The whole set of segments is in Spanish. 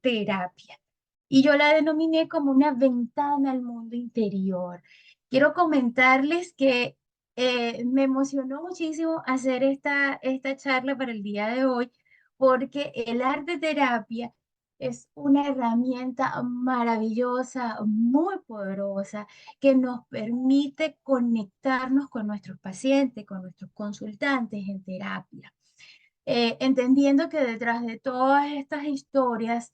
terapia. Y yo la denominé como una ventana al mundo interior. Quiero comentarles que me emocionó muchísimo hacer esta charla para el día de hoy, porque el arte terapia es una herramienta maravillosa, muy poderosa, que nos permite conectarnos con nuestros pacientes, con nuestros consultantes en terapia, entendiendo que detrás de todas estas historias,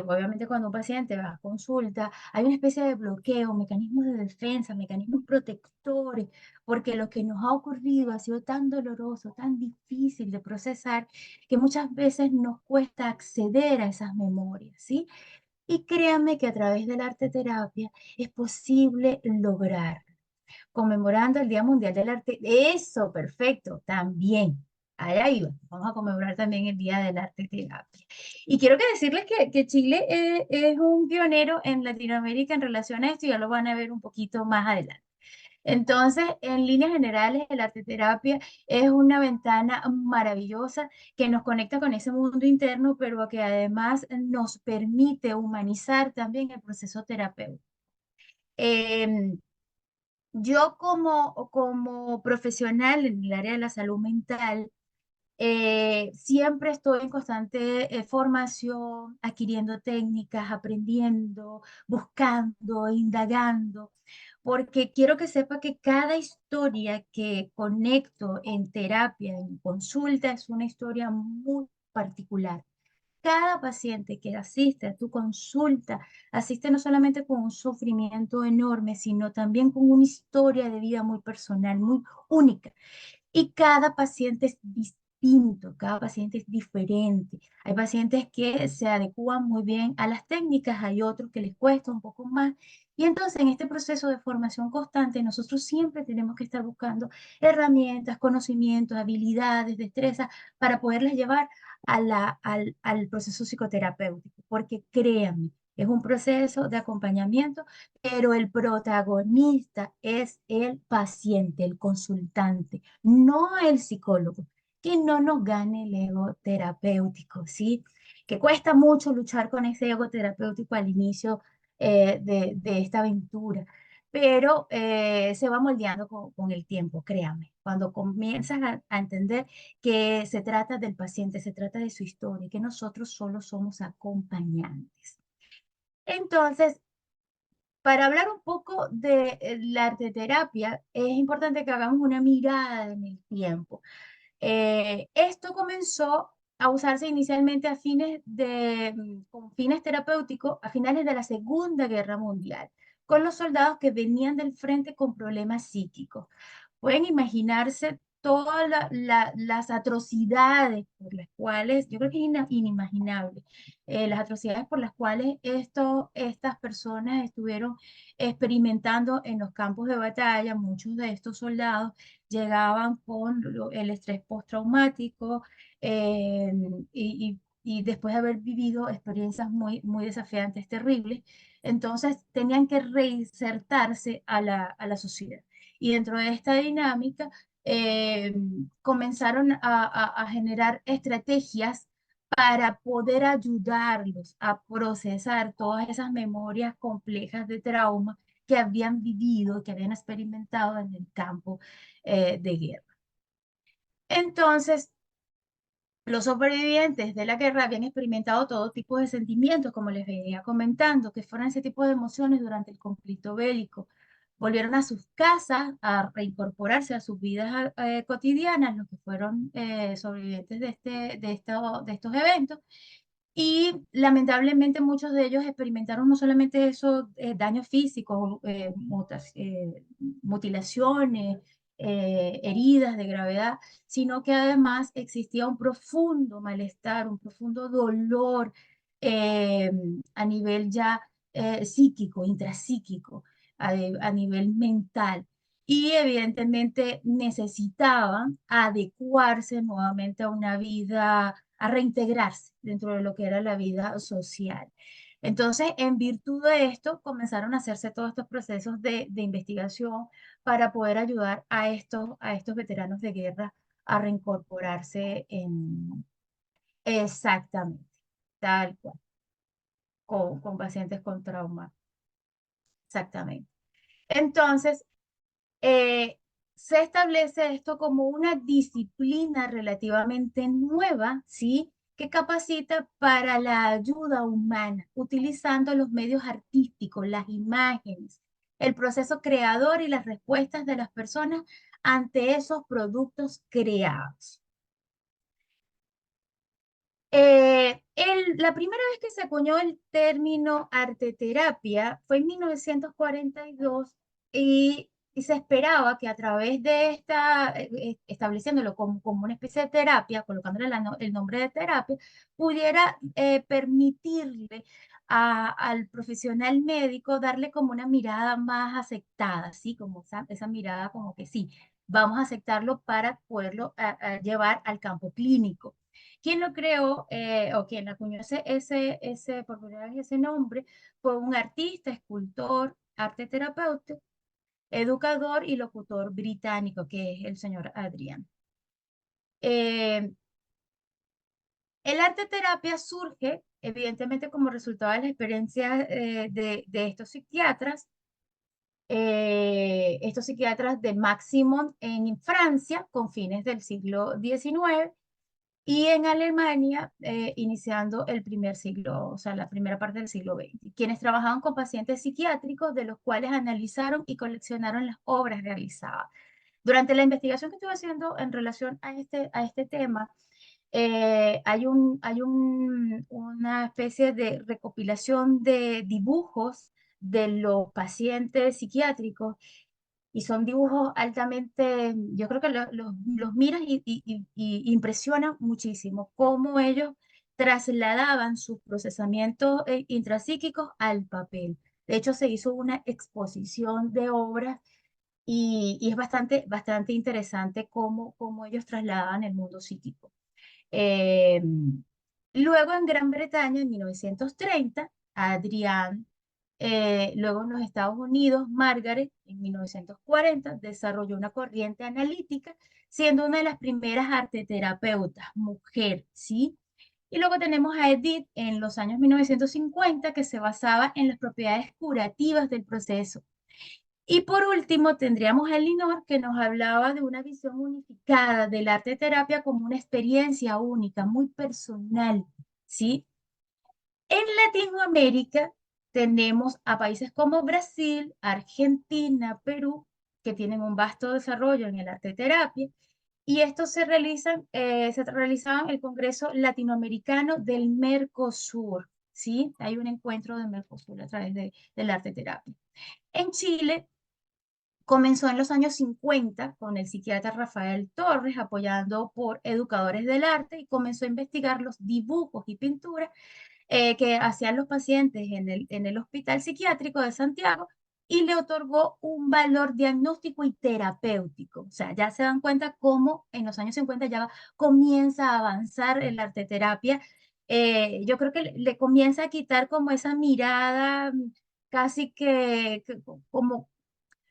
obviamente cuando un paciente va a consulta, hay una especie de bloqueo, mecanismos de defensa, mecanismos protectores, porque lo que nos ha ocurrido ha sido tan doloroso, tan difícil de procesar, que muchas veces nos cuesta acceder a esas memorias, ¿sí? Y créanme que a través del arte terapia es posible lograr, conmemorando el Día Mundial del Arte. Eso, perfecto, también. Allá iba. Vamos a conmemorar también el Día del Arte Terapia. Y quiero que decirles que Chile es un pionero en Latinoamérica en relación a esto, y ya lo van a ver un poquito más adelante. Entonces, en líneas generales, el arte terapia es una ventana maravillosa que nos conecta con ese mundo interno, pero que además nos permite humanizar también el proceso terapéutico. Em, yo como profesional en el área de la salud mental, siempre estoy en constante formación, adquiriendo técnicas, aprendiendo, buscando, indagando, porque quiero que sepa que cada historia que conecto en terapia, en consulta, es una historia muy particular. Cada paciente que asiste a tu consulta asiste no solamente con un sufrimiento enorme, sino también con una historia de vida muy personal, muy única. Y cada paciente es distinto, cada paciente es diferente. Hay pacientes que se adecúan muy bien a las técnicas, hay otros que les cuesta un poco más. Y entonces en este proceso de formación constante, nosotros siempre tenemos que estar buscando herramientas, conocimientos, habilidades, destrezas para poderles llevar al proceso psicoterapéutico. Porque créanme, es un proceso de acompañamiento, pero el protagonista es el paciente, el consultante, no el psicólogo. Que no nos gane el ego terapéutico, ¿sí? Que cuesta mucho luchar con ese ego terapéutico al inicio de esta aventura, pero se va moldeando con el tiempo, créame. Cuando comienzas a entender que se trata del paciente, se trata de su historia, que nosotros solo somos acompañantes. Entonces, para hablar un poco de la arteterapia, es importante que hagamos una mirada en el tiempo. Esto comenzó a usarse inicialmente con fines terapéuticos a finales de la Segunda Guerra Mundial, con los soldados que venían del frente con problemas psíquicos. Pueden imaginarse todas las atrocidades por las cuales, yo creo que es inimaginable, las atrocidades por las cuales estas personas estuvieron experimentando en los campos de batalla. Muchos de estos soldados llegaban con el estrés postraumático, eh, y después de haber vivido experiencias muy, muy desafiantes, terribles, entonces tenían que reinsertarse a la sociedad. Y dentro de esta dinámica, eh, comenzaron a generar estrategias para poder ayudarlos a procesar todas esas memorias complejas de trauma que habían vivido, que habían experimentado en el campo de guerra. Entonces, los sobrevivientes de la guerra habían experimentado todo tipo de sentimientos, como les venía comentando, que fueron ese tipo de emociones durante el conflicto bélico. Volvieron a sus casas a reincorporarse a sus vidas cotidianas, los que fueron sobrevivientes de estos eventos. Y lamentablemente muchos de ellos experimentaron no solamente esos daños físicos, mutilaciones, heridas de gravedad, sino que además existía un profundo malestar, un profundo dolor eh, a nivel ya psíquico, intrapsíquico, a nivel mental. Y evidentemente necesitaban adecuarse nuevamente a una vida, a reintegrarse dentro de lo que era la vida social. Entonces, en virtud de esto, comenzaron a hacerse todos estos procesos de investigación para poder ayudar a estos veteranos de guerra a reincorporarse exactamente, tal cual. con pacientes con trauma. Exactamente. Entonces, eh, se establece esto como una disciplina relativamente nueva, ¿sí? Que capacita para la ayuda humana, utilizando los medios artísticos, las imágenes, el proceso creador y las respuestas de las personas ante esos productos creados. La primera vez que se acuñó el término arteterapia fue en 1942 y se esperaba que a través de estableciéndolo como una especie de terapia, colocándole el nombre de terapia, pudiera permitirle al profesional médico darle como una mirada más aceptada, ¿sí? Como esa mirada como que sí, vamos a aceptarlo para poderlo llevar al campo clínico. Quien lo creó o quien acuñó por primera vez ese nombre fue un artista, escultor, arte terapeuta, educador y locutor británico, que es el señor Adrián. Eh, el arte terapia surge, evidentemente, como resultado de la experiencia de estos psiquiatras de Maximum en Francia, con fines del siglo XIX, y en Alemania, iniciando el primer siglo, o sea, la primera parte del siglo XX, quienes trabajaban con pacientes psiquiátricos, de los cuales analizaron y coleccionaron las obras realizadas. Durante la investigación que estuve haciendo en relación a este tema, una especie de recopilación de dibujos de los pacientes psiquiátricos y son dibujos altamente, yo creo que los miras y impresionan muchísimo cómo ellos trasladaban sus procesamientos intrapsíquicos al papel. De hecho, se hizo una exposición de obras y es bastante interesante cómo ellos trasladaban el mundo psíquico. Eh, Luego en Gran Bretaña, en 1930, Adrián, luego en los Estados Unidos, Margaret, en 1940, desarrolló una corriente analítica, siendo una de las primeras arteterapeutas, mujer, ¿sí? Y luego tenemos a Edith en los años 1950, que se basaba en las propiedades curativas del proceso. Y por último, tendríamos a Elinor, que nos hablaba de una visión unificada del arte terapia como una experiencia única, muy personal, ¿sí? En Latinoamérica tenemos a países como Brasil, Argentina, Perú, que tienen un vasto desarrollo en el arte terapia, y estos se realizaban el Congreso Latinoamericano del Mercosur, ¿sí? Hay un encuentro del Mercosur a través del arte terapia. En Chile comenzó en los años 50 con el psiquiatra Rafael Torres, apoyando por educadores del arte, y comenzó a investigar los dibujos y pinturas que hacían los pacientes en el Hospital Psiquiátrico de Santiago y le otorgó un valor diagnóstico y terapéutico. O sea, ya se dan cuenta cómo en los años 50 ya comienza a avanzar el arte terapia. Yo creo que le comienza a quitar como esa mirada casi que como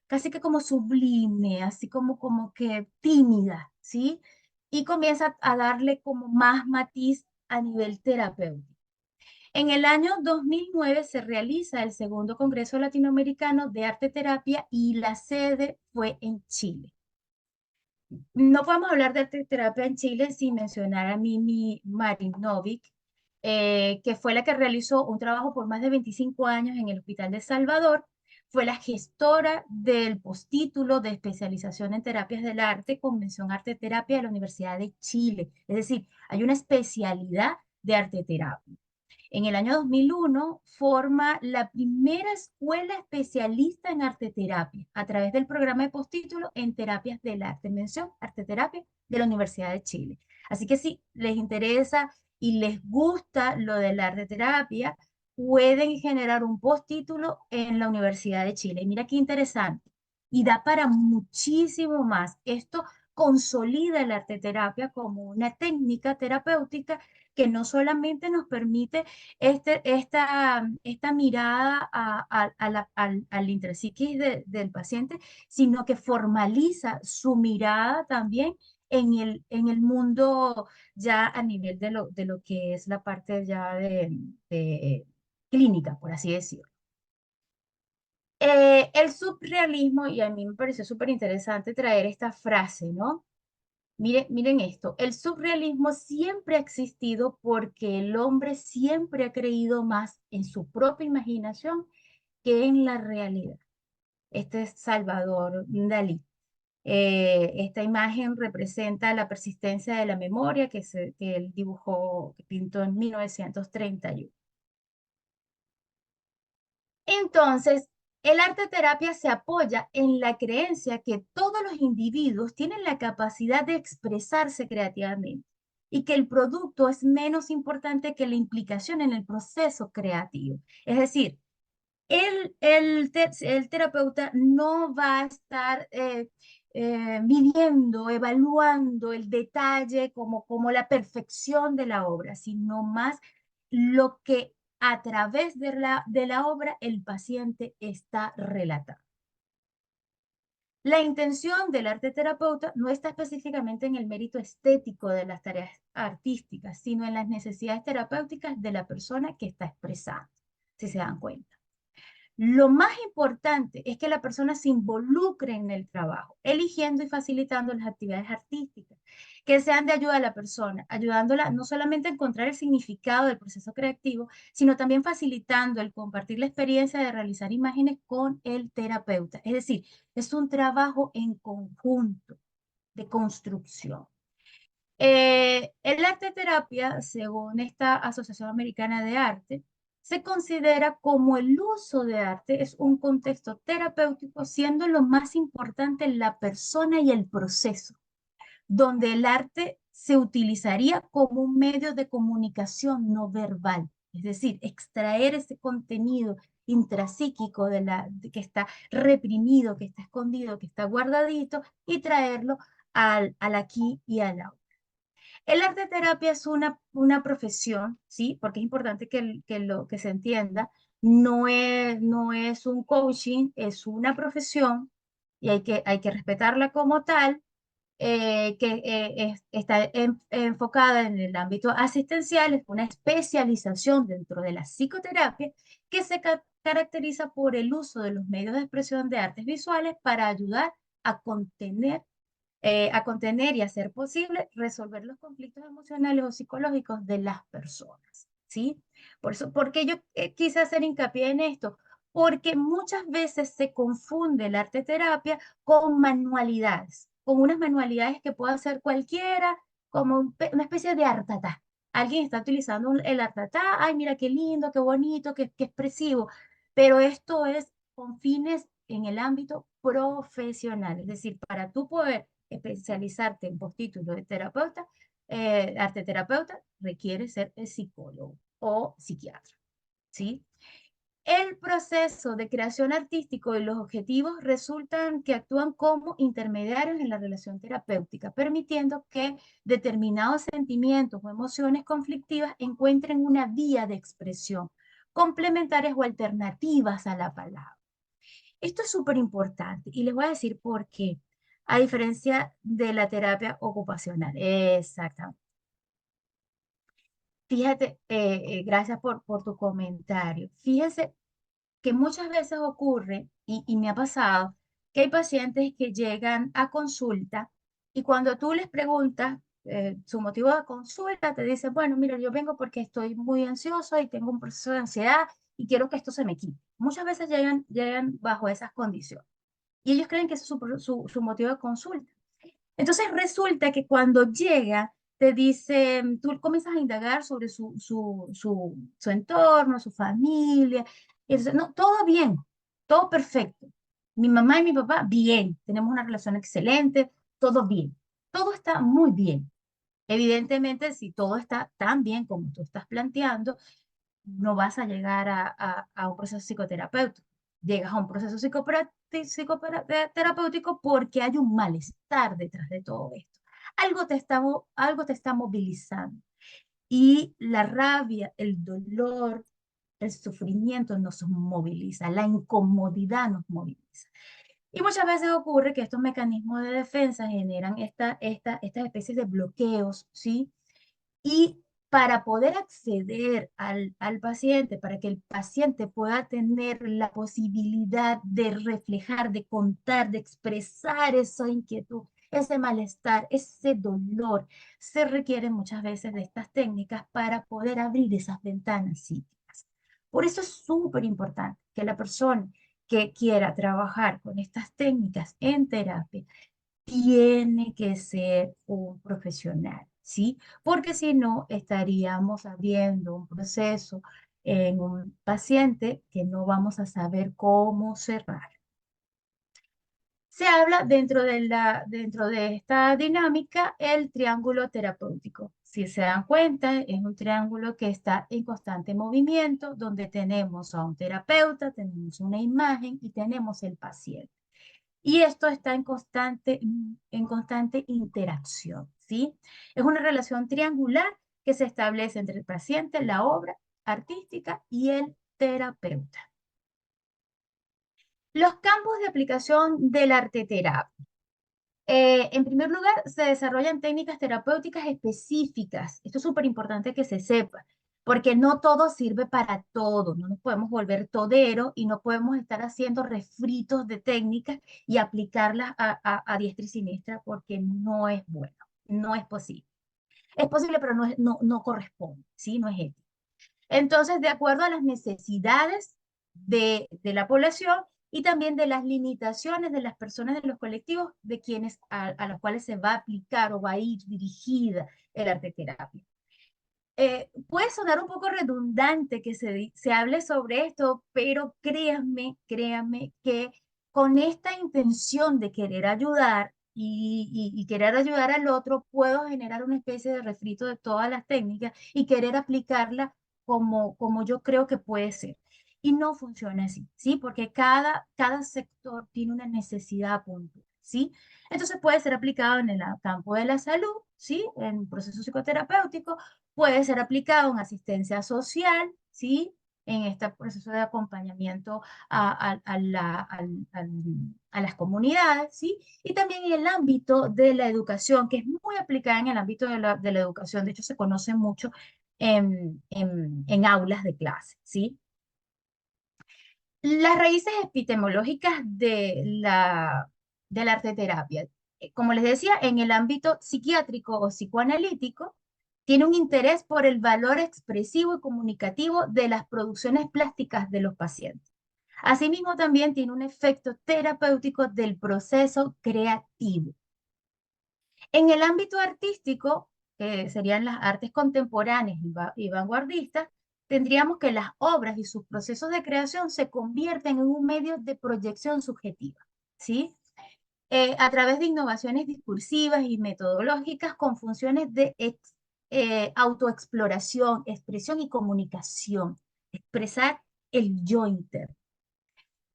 casi que como sublime, así como que tímida, ¿sí? Y comienza a darle como más matiz a nivel terapéutico. En el año 2009 se realiza el segundo Congreso Latinoamericano de Arte Terapia y la sede fue en Chile. No podemos hablar de arte terapia en Chile sin mencionar a Mimi Marinovic, que fue la que realizó un trabajo por más de 25 años en el Hospital de Salvador. Fue la gestora del postítulo de especialización en terapias del arte con mención arte terapia de la Universidad de Chile. Es decir, hay una especialidad de arte terapia. En el año 2001 forma la primera escuela especialista en arteterapia a través del programa de postítulo en terapias del arte, mención arteterapia de la Universidad de Chile. Así que si les interesa y les gusta lo de la arteterapia, pueden generar un postítulo en la Universidad de Chile. Y mira qué interesante. Y da para muchísimo más. Esto consolida la arteterapia como una técnica terapéutica que no solamente nos permite esta mirada al intrapsiquis del paciente, sino que formaliza su mirada también en el mundo ya a nivel de lo que es la parte ya clínica, por así decirlo. El surrealismo, y a mí me pareció súper interesante traer esta frase, ¿no? Miren esto, el surrealismo siempre ha existido porque el hombre siempre ha creído más en su propia imaginación que en la realidad. Este es Salvador Dalí. Esta imagen representa la persistencia de la memoria que él dibujó, que pintó en 1931. Entonces, el arte terapia se apoya en la creencia que todos los individuos tienen la capacidad de expresarse creativamente y que el producto es menos importante que la implicación en el proceso creativo. Es decir, el terapeuta no va a estar midiendo, evaluando el detalle como la perfección de la obra, sino más lo que a través de la obra el paciente está relatando. La intención del arte terapeuta no está específicamente en el mérito estético de las tareas artísticas, sino en las necesidades terapéuticas de la persona que está expresando, si se dan cuenta. Lo más importante es que la persona se involucre en el trabajo, eligiendo y facilitando las actividades artísticas que sean de ayuda a la persona, ayudándola no solamente a encontrar el significado del proceso creativo, sino también facilitando el compartir la experiencia de realizar imágenes con el terapeuta. Es decir, es un trabajo en conjunto de construcción. El arte terapia, según esta Asociación Americana de Arte, se considera como el uso de arte es un contexto terapéutico, siendo lo más importante la persona y el proceso, donde el arte se utilizaría como un medio de comunicación no verbal, es decir, extraer ese contenido intrapsíquico que está reprimido, que está escondido, que está guardadito y traerlo al aquí y al ahora. El arte terapia es una profesión, ¿sí? Porque es importante que se entienda. No es un coaching, es una profesión y hay que respetarla como tal, está enfocada en el ámbito asistencial, es una especialización dentro de la psicoterapia que se caracteriza por el uso de los medios de expresión de artes visuales para ayudar a contener y hacer posible resolver los conflictos emocionales o psicológicos de las personas, ¿sí? Por eso, porque yo quise hacer hincapié en esto, porque muchas veces se confunde el arte terapia con manualidades, con unas manualidades que puede hacer cualquiera, como una especie de artatá. Alguien está utilizando el artatá, ay, mira qué lindo, qué bonito, qué expresivo, pero esto es con fines en el ámbito profesional, es decir, para tú poder especializarte en postítulo de terapeuta, arte terapeuta, requiere ser psicólogo o psiquiatra, ¿sí? El proceso de creación artístico y los objetivos resultan que actúan como intermediarios en la relación terapéutica, permitiendo que determinados sentimientos o emociones conflictivas encuentren una vía de expresión, complementarias o alternativas a la palabra. Esto es súper importante y les voy a decir por qué, a diferencia de la terapia ocupacional. Exactamente. Fíjate, gracias por tu comentario. Fíjese que muchas veces ocurre, y me ha pasado, que hay pacientes que llegan a consulta y cuando tú les preguntas su motivo de consulta, te dicen, bueno, mira, yo vengo porque estoy muy ansioso y tengo un proceso de ansiedad y quiero que esto se me quite. Muchas veces llegan bajo esas condiciones y ellos creen que ese es su motivo de consulta. Entonces resulta que cuando llega, te dice, tú comienzas a indagar sobre su entorno, su familia, y entonces, no, todo bien, todo perfecto. Mi mamá y mi papá, bien, tenemos una relación excelente, todo bien, todo está muy bien. Evidentemente, si todo está tan bien como tú estás planteando, no vas a llegar a un proceso psicoterapéutico. Llegas a un proceso psicoterapéutico porque hay un malestar detrás de todo esto. Algo te está movilizando. Y la rabia, el dolor, el sufrimiento nos moviliza, la incomodidad nos moviliza. Y muchas veces ocurre que estos mecanismos de defensa generan estas especies de bloqueos, ¿sí? Y para poder acceder al paciente, para que el paciente pueda tener la posibilidad de reflejar, de contar, de expresar esa inquietud, ese malestar, ese dolor, se requieren muchas veces de estas técnicas para poder abrir esas ventanas psíquicas. Por eso es súper importante que la persona que quiera trabajar con estas técnicas en terapia tiene que ser un profesional, ¿sí? Porque si no, estaríamos abriendo un proceso en un paciente que no vamos a saber cómo cerrar. Se habla dentro de esta dinámica el triángulo terapéutico. Si se dan cuenta, es un triángulo que está en constante movimiento, donde tenemos a un terapeuta, tenemos una imagen y tenemos el paciente. Y esto está en constante interacción, ¿sí? Es una relación triangular que se establece entre el paciente, la obra artística y el terapeuta. Los campos de aplicación del arte terapia. En primer lugar, se desarrollan técnicas terapéuticas específicas. Esto es súper importante que se sepa, porque no todo sirve para todo. No nos podemos volver todero y no podemos estar haciendo refritos de técnicas y aplicarlas a diestra y siniestra porque no es bueno, no es posible. Es posible, pero no corresponde, ¿sí? No es ético. Entonces, de acuerdo a las necesidades de la población y también de las limitaciones de las personas de los colectivos de quienes a los cuales se va a aplicar o va a ir dirigida el arte terapia. Puede sonar un poco redundante que se hable sobre esto, pero créanme que con esta intención de querer ayudar y querer ayudar al otro, puedo generar una especie de refrito de todas las técnicas y querer aplicarla como yo creo que puede ser. Y no funciona así, ¿sí? Porque cada sector tiene una necesidad puntual, ¿sí? Entonces puede ser aplicado en el campo de la salud, ¿sí? En proceso psicoterapéutico, puede ser aplicado en asistencia social, ¿sí? En este proceso de acompañamiento a las comunidades, ¿sí? Y también en el ámbito de la educación, que es muy aplicada en el ámbito de la educación, de hecho se conoce mucho en aulas de clase, ¿sí? Las raíces epistemológicas de la arteterapia, como les decía, en el ámbito psiquiátrico o psicoanalítico, tiene un interés por el valor expresivo y comunicativo de las producciones plásticas de los pacientes. Asimismo, también tiene un efecto terapéutico del proceso creativo. En el ámbito artístico, que serían las artes contemporáneas y vanguardistas, tendríamos que las obras y sus procesos de creación se convierten en un medio de proyección subjetiva, ¿sí? A través de innovaciones discursivas y metodológicas con funciones de autoexploración, expresión y comunicación, expresar el yo interno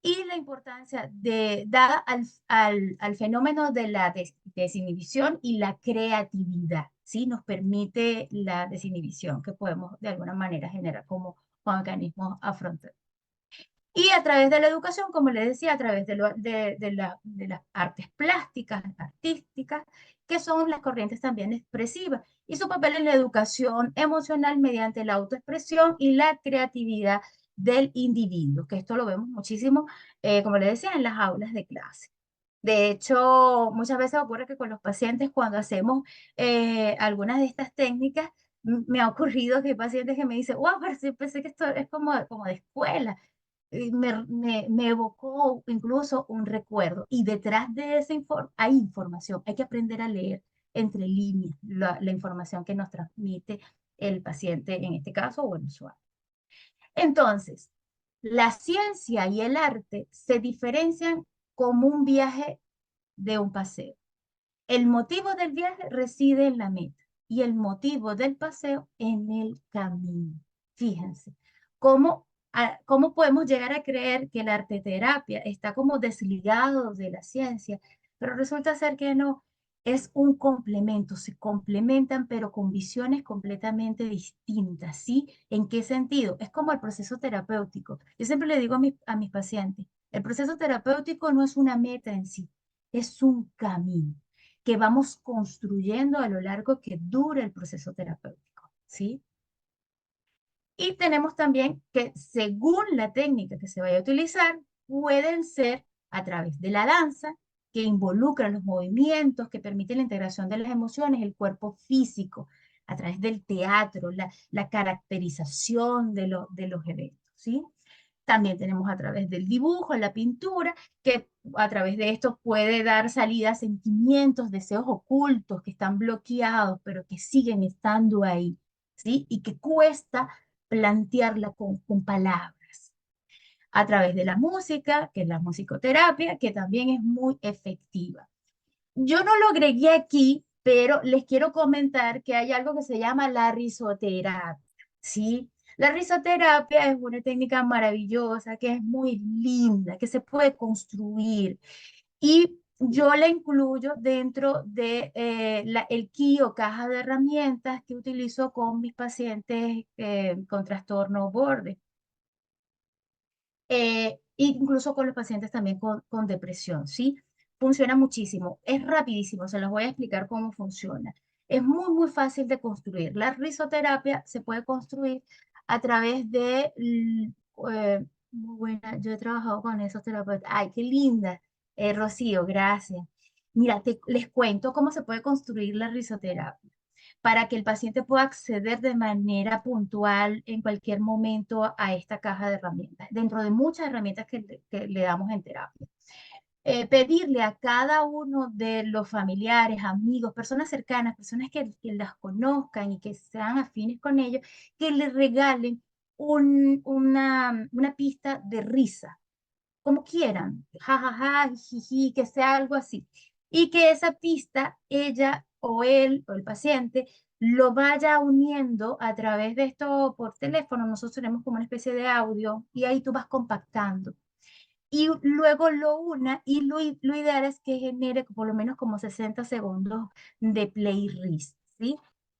y la importancia dada al fenómeno de la desinhibición y la creatividad, ¿sí? Nos permite la desinhibición que podemos de alguna manera generar como organismos afrontar. Y a través de la educación, como les decía, a través de las artes plásticas, artísticas, que son las corrientes también expresivas, y su papel en la educación emocional mediante la autoexpresión y la creatividad del individuo, que esto lo vemos muchísimo, como les decía, en las aulas de clase. De hecho, muchas veces ocurre que con los pacientes, cuando hacemos algunas de estas técnicas, me ha ocurrido que hay pacientes que me dicen, wow, pero sí pensé que esto es como de escuela, me evocó incluso un recuerdo. Y detrás de esa hay información. Hay que aprender a leer entre líneas la información que nos transmite el paciente, en este caso, o el usuario. Entonces, la ciencia y el arte se diferencian como un viaje de un paseo. El motivo del viaje reside en la meta y el motivo del paseo en el camino. Fíjense, cómo, cómo podemos llegar a creer que la arteterapia está como desligado de la ciencia, pero resulta ser que no, es un complemento, se complementan, pero con visiones completamente distintas, ¿sí? ¿En qué sentido? Es como el proceso terapéutico. Yo siempre le digo a mis pacientes, el proceso terapéutico no es una meta en sí, es un camino que vamos construyendo a lo largo que dura el proceso terapéutico, ¿sí? Y tenemos también que según la técnica que se vaya a utilizar, pueden ser a través de la danza, que involucra los movimientos, que permite la integración de las emociones, el cuerpo físico, a través del teatro, la caracterización de los eventos, ¿sí? También tenemos a través del dibujo, la pintura, que a través de esto puede dar salida a sentimientos, deseos ocultos que están bloqueados, pero que siguen estando ahí, ¿sí? Y que cuesta plantearla con palabras. A través de la música, que es la musicoterapia, que también es muy efectiva. Yo no lo agregué aquí, pero les quiero comentar que hay algo que se llama la risoterapia, ¿sí? La risoterapia es una técnica maravillosa, que es muy linda, que se puede construir y yo la incluyo dentro de el kit o caja de herramientas que utilizo con mis pacientes con trastorno borde incluso con los pacientes también con depresión, ¿sí? Funciona muchísimo, es rapidísimo, se los voy a explicar cómo funciona. Es muy, muy fácil de construir. La risoterapia se puede construir a través de, muy buena, yo he trabajado con esos terapeutas. Ay, qué linda, Rocío, gracias. Mira, les cuento cómo se puede construir la risoterapia para que el paciente pueda acceder de manera puntual en cualquier momento a esta caja de herramientas, dentro de muchas herramientas que le damos en terapia. Pedirle a cada uno de los familiares, amigos, personas cercanas, personas que las conozcan y que sean afines con ellos, que le regalen una pista de risa como quieran, jajaja, jiji, que sea algo así. Y que esa pista, ella o él o el paciente lo vaya uniendo a través de esto por teléfono. Nosotros tenemos como una especie de audio y ahí tú vas compactando y luego lo una y lo ideal es que genere por lo menos como 60 segundos de playlist, ¿sí?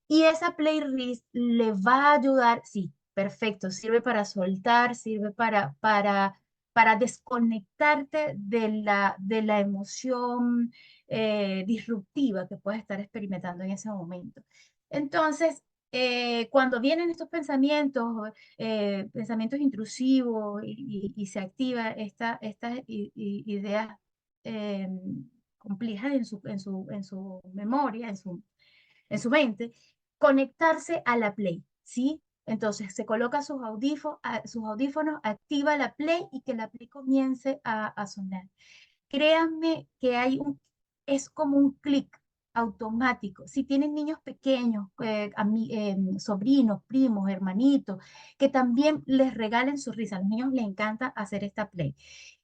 Y esa playlist le va a ayudar, sí, perfecto, sirve para soltar, sirve para desconectarte de la emoción disruptiva que puedes estar experimentando en ese momento. Entonces, cuando vienen estos pensamientos intrusivos y se activa estas ideas eh, complejas en su memoria, en su mente, conectarse a la Play, ¿sí? Entonces se coloca sus audífonos, activa la Play y que la Play comience a sonar. Créanme que es como un clic automático. Si tienen niños pequeños, sobrinos, primos, hermanitos, que también les regalen su risa. A los niños les encanta hacer esta play.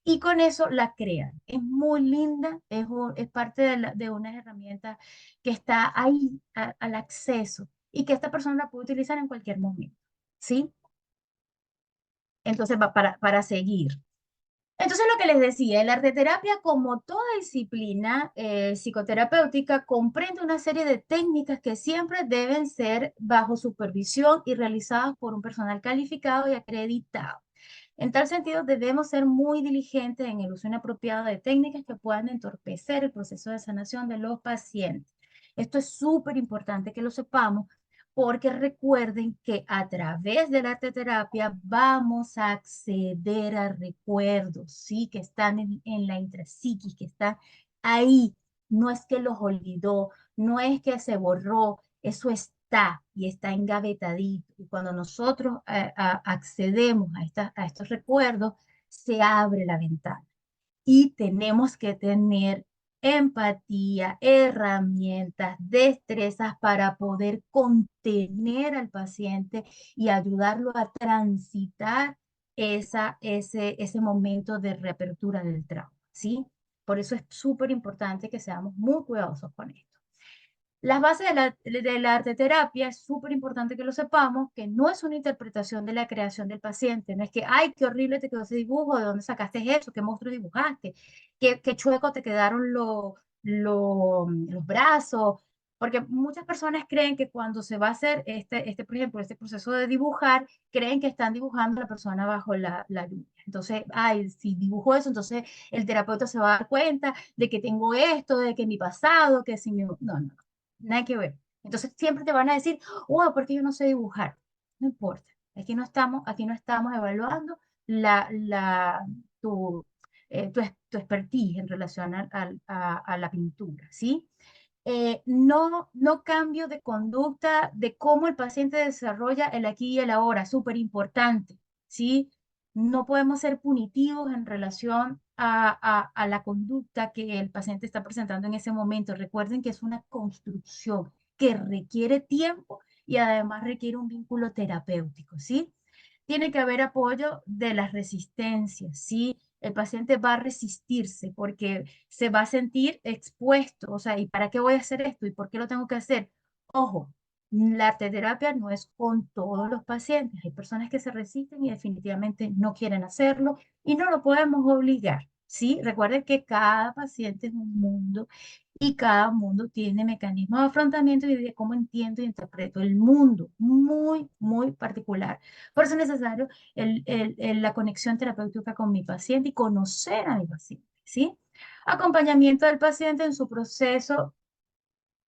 Y con eso la crean. Es muy linda, es parte de unas herramientas que está ahí al acceso y que esta persona la puede utilizar en cualquier momento. ¿Sí? Entonces, va para seguir. Entonces, lo que les decía, la arteterapia, como toda disciplina psicoterapéutica, comprende una serie de técnicas que siempre deben ser bajo supervisión y realizadas por un personal calificado y acreditado. En tal sentido, debemos ser muy diligentes en el uso inapropiado de técnicas que puedan entorpecer el proceso de sanación de los pacientes. Esto es súper importante que lo sepamos porque recuerden que a través de la arteterapia vamos a acceder a recuerdos, ¿sí? Que están en la intrapsiquis, que están ahí. No es que los olvidó, no es que se borró, eso está y está engavetadito. Y cuando nosotros accedemos a estos recuerdos, se abre la ventana y tenemos que tener empatía, herramientas, destrezas para poder contener al paciente y ayudarlo a transitar ese momento de reapertura del trauma, ¿sí? Por eso es súper importante que seamos muy cuidadosos con esto. Las bases de la arteterapia es súper importante que lo sepamos, que no es una interpretación de la creación del paciente, no es que, ay, qué horrible te quedó ese dibujo, ¿de dónde sacaste eso? ¿Qué monstruo dibujaste? ¿Qué chueco te quedaron los brazos? Porque muchas personas creen que cuando se va a hacer por ejemplo, este proceso de dibujar, creen que están dibujando a la persona bajo la lluvia. Entonces, ay, si dibujo eso, entonces el terapeuta se va a dar cuenta de que tengo esto, de que mi pasado, que si mi... No, no, nada que ver. Entonces siempre te van a decir, oh, porque yo no sé dibujar. No importa. Aquí no estamos evaluando tu, tu expertise en relación a la pintura, ¿sí? No cambio de conducta de cómo el paciente desarrolla el aquí y el ahora, súper importante, ¿sí? No podemos ser punitivos en relación a la conducta que el paciente está presentando en ese momento. Recuerden que es una construcción que requiere tiempo y además requiere un vínculo terapéutico, ¿sí? Tiene que haber apoyo de las resistencias, ¿sí? El paciente va a resistirse porque se va a sentir expuesto, o sea, ¿y para qué voy a hacer esto? ¿Y por qué lo tengo que hacer? Ojo, la arteterapia no es con todos los pacientes. Hay personas que se resisten y definitivamente no quieren hacerlo y no lo podemos obligar, ¿sí? Recuerden que cada paciente es un mundo y cada mundo tiene mecanismos de afrontamiento y de cómo entiendo y interpreto el mundo, muy, muy particular. Por eso es necesario la conexión terapéutica con mi paciente y conocer a mi paciente, ¿sí? Acompañamiento del paciente en su proceso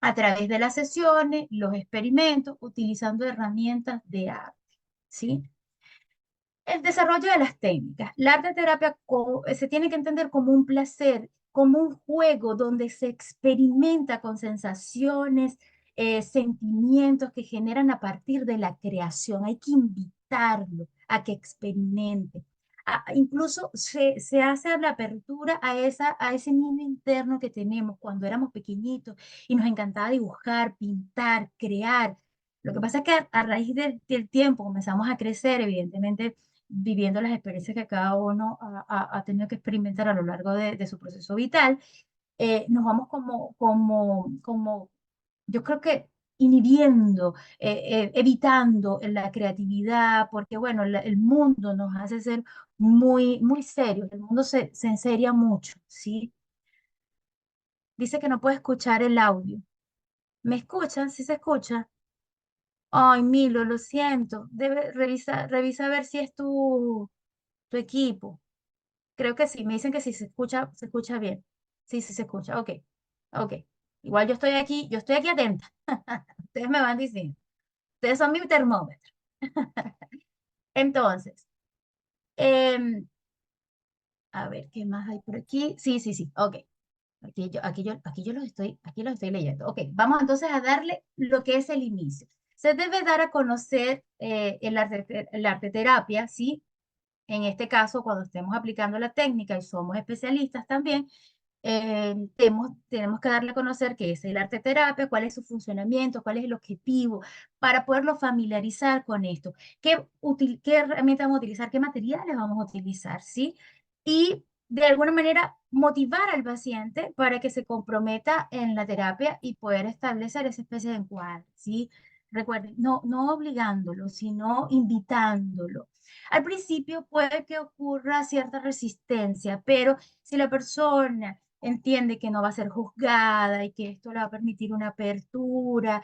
a través de las sesiones, los experimentos, utilizando herramientas de arte, ¿sí? El desarrollo de las técnicas. La arte terapia se tiene que entender como un placer, como un juego donde se experimenta con sensaciones, sentimientos que generan a partir de la creación. Hay que invitarlo a que experimente. Incluso se hace la apertura a ese niño interno que tenemos cuando éramos pequeñitos y nos encantaba dibujar, pintar, crear. Lo que pasa es que a raíz del tiempo comenzamos a crecer, evidentemente viviendo las experiencias que cada uno ha tenido que experimentar a lo largo de su proceso vital, nos vamos yo creo que inhibiendo, evitando la creatividad, porque bueno, el mundo nos hace ser muy, muy serios, el mundo se enseria mucho, ¿sí? Dice que no puede escuchar el audio. ¿Me escuchan? ¿Sí se escucha? Ay, Milo, lo siento. Debe revisa a ver si es tu equipo. Creo que sí, me dicen que sí, se escucha bien. Sí, sí se escucha, ok, ok. Igual yo estoy aquí atenta. Ustedes me van diciendo. Ustedes son mi termómetro. Entonces, em, a ver, ¿qué más hay por aquí? Sí, sí, sí, ok. Aquí los estoy leyendo. Ok, vamos entonces a darle lo que es el inicio. Se debe dar a conocer el arte terapia, ¿sí? En este caso, cuando estemos aplicando la técnica y somos especialistas también, tenemos que darle a conocer qué es el arte terapia, cuál es su funcionamiento, cuál es el objetivo, para poderlo familiarizar con esto. ¿Qué herramientas vamos a utilizar? ¿Qué materiales vamos a utilizar? ¿Sí? Y de alguna manera motivar al paciente para que se comprometa en la terapia y poder establecer esa especie de encuadre, ¿sí? Recuerden, no obligándolo, sino invitándolo. Al principio puede que ocurra cierta resistencia, pero si la persona entiende que no va a ser juzgada y que esto le va a permitir una apertura,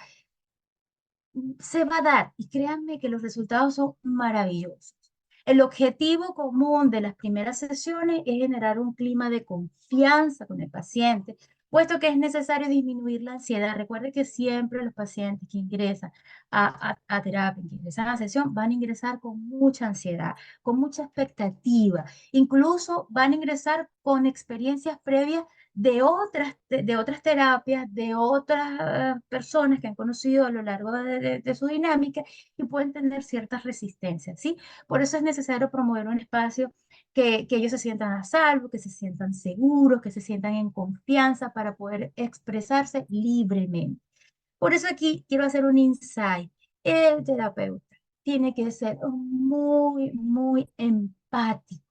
se va a dar y créanme que los resultados son maravillosos. El objetivo común de las primeras sesiones es generar un clima de confianza con el paciente, puesto que es necesario disminuir la ansiedad. Recuerde que siempre los pacientes que ingresan a terapia, que ingresan a sesión, van a ingresar con mucha ansiedad, con mucha expectativa. Incluso van a ingresar con experiencias previas de otras terapias, de otras personas que han conocido a lo largo de su dinámica y pueden tener ciertas resistencias, ¿sí? Por eso es necesario promover un espacio que ellos se sientan a salvo, que se sientan seguros, que se sientan en confianza para poder expresarse libremente. Por eso aquí quiero hacer un insight. El terapeuta tiene que ser muy, muy empático,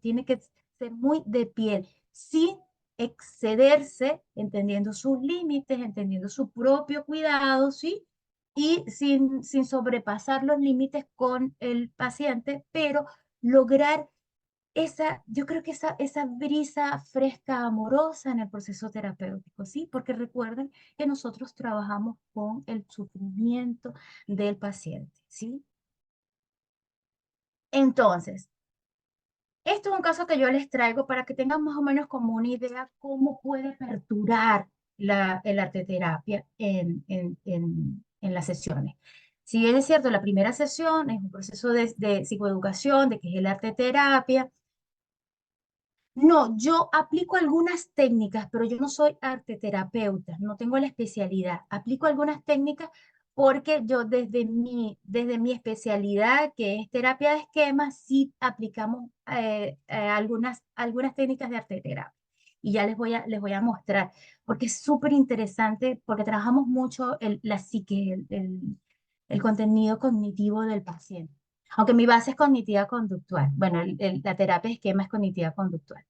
tiene que ser muy de piel, sin excederse, entendiendo sus límites, entendiendo su propio cuidado, ¿sí? Y sin sobrepasar los límites con el paciente, pero lograr yo creo que esa brisa fresca, amorosa en el proceso terapéutico, ¿sí? Porque recuerden que nosotros trabajamos con el sufrimiento del paciente, ¿sí? Entonces, esto es un caso que yo les traigo para que tengan más o menos como una idea cómo puede perdurar el arte terapia en las sesiones. Si bien es cierto, la primera sesión es un proceso de psicoeducación, de que es el arte terapia. No, yo aplico algunas técnicas, pero yo no soy arteterapeuta, no tengo la especialidad. Aplico algunas técnicas porque yo desde mi especialidad, que es terapia de esquemas, sí aplicamos algunas técnicas de arteterapia. Y ya les voy a mostrar, porque es súper interesante, porque trabajamos mucho la psique, el contenido cognitivo del paciente. Aunque mi base es cognitiva conductual. Bueno, la terapia de esquema es cognitiva conductual.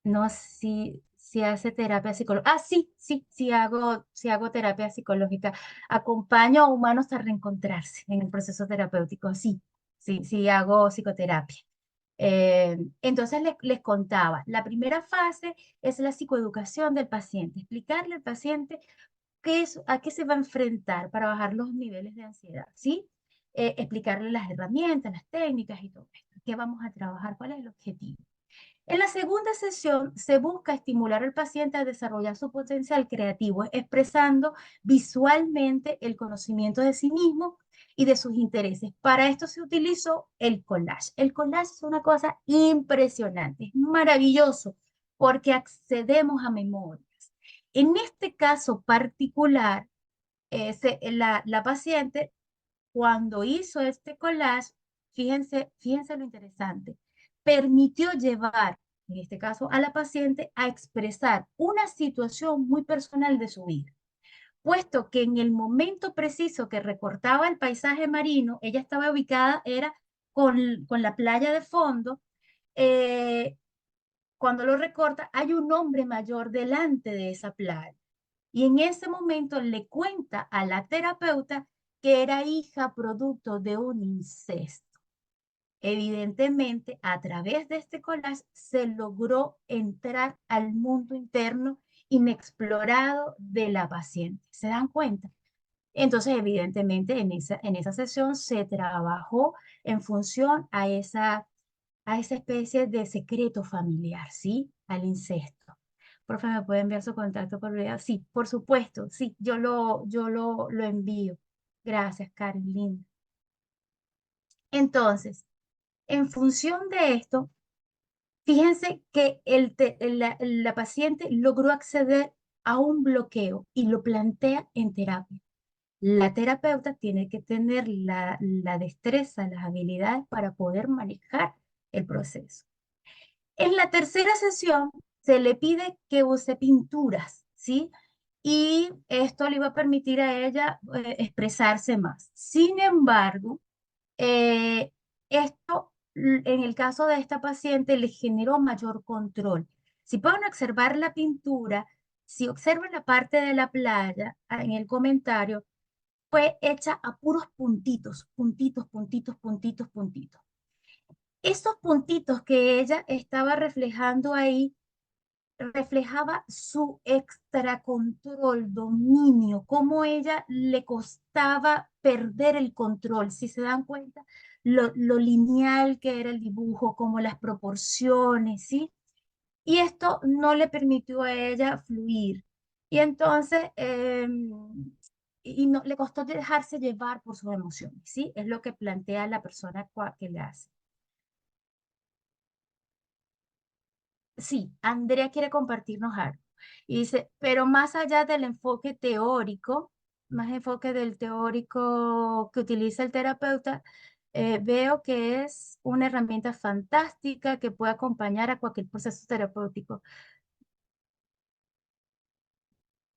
No, si hace terapia psicológica. Ah, sí, sí, sí hago terapia psicológica. Acompaño a humanos a reencontrarse en el proceso terapéutico. Sí, sí, sí hago psicoterapia. Entonces les contaba, la primera fase es la psicoeducación del paciente, explicarle al paciente a qué se va a enfrentar para bajar los niveles de ansiedad, ¿sí? Explicarle las herramientas, las técnicas y todo esto. ¿Qué vamos a trabajar? ¿Cuál es el objetivo? En la segunda sesión se busca estimular al paciente a desarrollar su potencial creativo, expresando visualmente el conocimiento de sí mismo y de sus intereses. Para esto se utilizó el collage. El collage es una cosa impresionante, es maravilloso porque accedemos a memorias. En este caso particular, la paciente, cuando hizo este collage, fíjense lo interesante, permitió llevar, en este caso, a la paciente a expresar una situación muy personal de su vida, puesto que en el momento preciso que recortaba el paisaje marino, ella estaba ubicada, era con la playa de fondo. eh, Cuando lo recorta, hay un hombre mayor delante de esa playa. Y en ese momento le cuenta a la terapeuta que era hija producto de un incesto. Evidentemente, a través de este collage se logró entrar al mundo interno inexplorado de la paciente. ¿Se dan cuenta? Entonces, evidentemente, en esa sesión se trabajó en función a esa especie de secreto familiar, ¿sí? Al incesto. Profe, ¿me puede enviar su contacto por video? Sí, por supuesto, sí, yo lo envío. Gracias, Karen, linda. Entonces, en función de esto, fíjense que la paciente logró acceder a un bloqueo y lo plantea en terapia. La terapeuta tiene que tener la destreza, las habilidades para poder manejar el proceso. En la tercera sesión se le pide que use pinturas, ¿sí? Y esto le iba a permitir a ella expresarse más. Sin embargo, eh, esto, en el caso de esta paciente, le generó mayor control. Si pueden observar la pintura, si observan la parte de la playa, en el comentario, fue hecha a puros puntitos, puntitos, puntitos, puntitos, puntitos. Esos puntitos que ella estaba reflejando ahí, reflejaba su extracontrol, dominio, cómo ella le costaba perder el control. Si se dan cuenta, lo lineal que era el dibujo, como las proporciones, ¿sí? Y esto no le permitió a ella fluir. Y entonces, y no, le costó dejarse llevar por sus emociones, ¿sí? Es lo que plantea la persona que le hace. Sí, Andrea quiere compartirnos algo. Y dice, pero más allá del enfoque teórico, más enfoque del teórico que utiliza el terapeuta, veo que es una herramienta fantástica que puede acompañar a cualquier proceso terapéutico.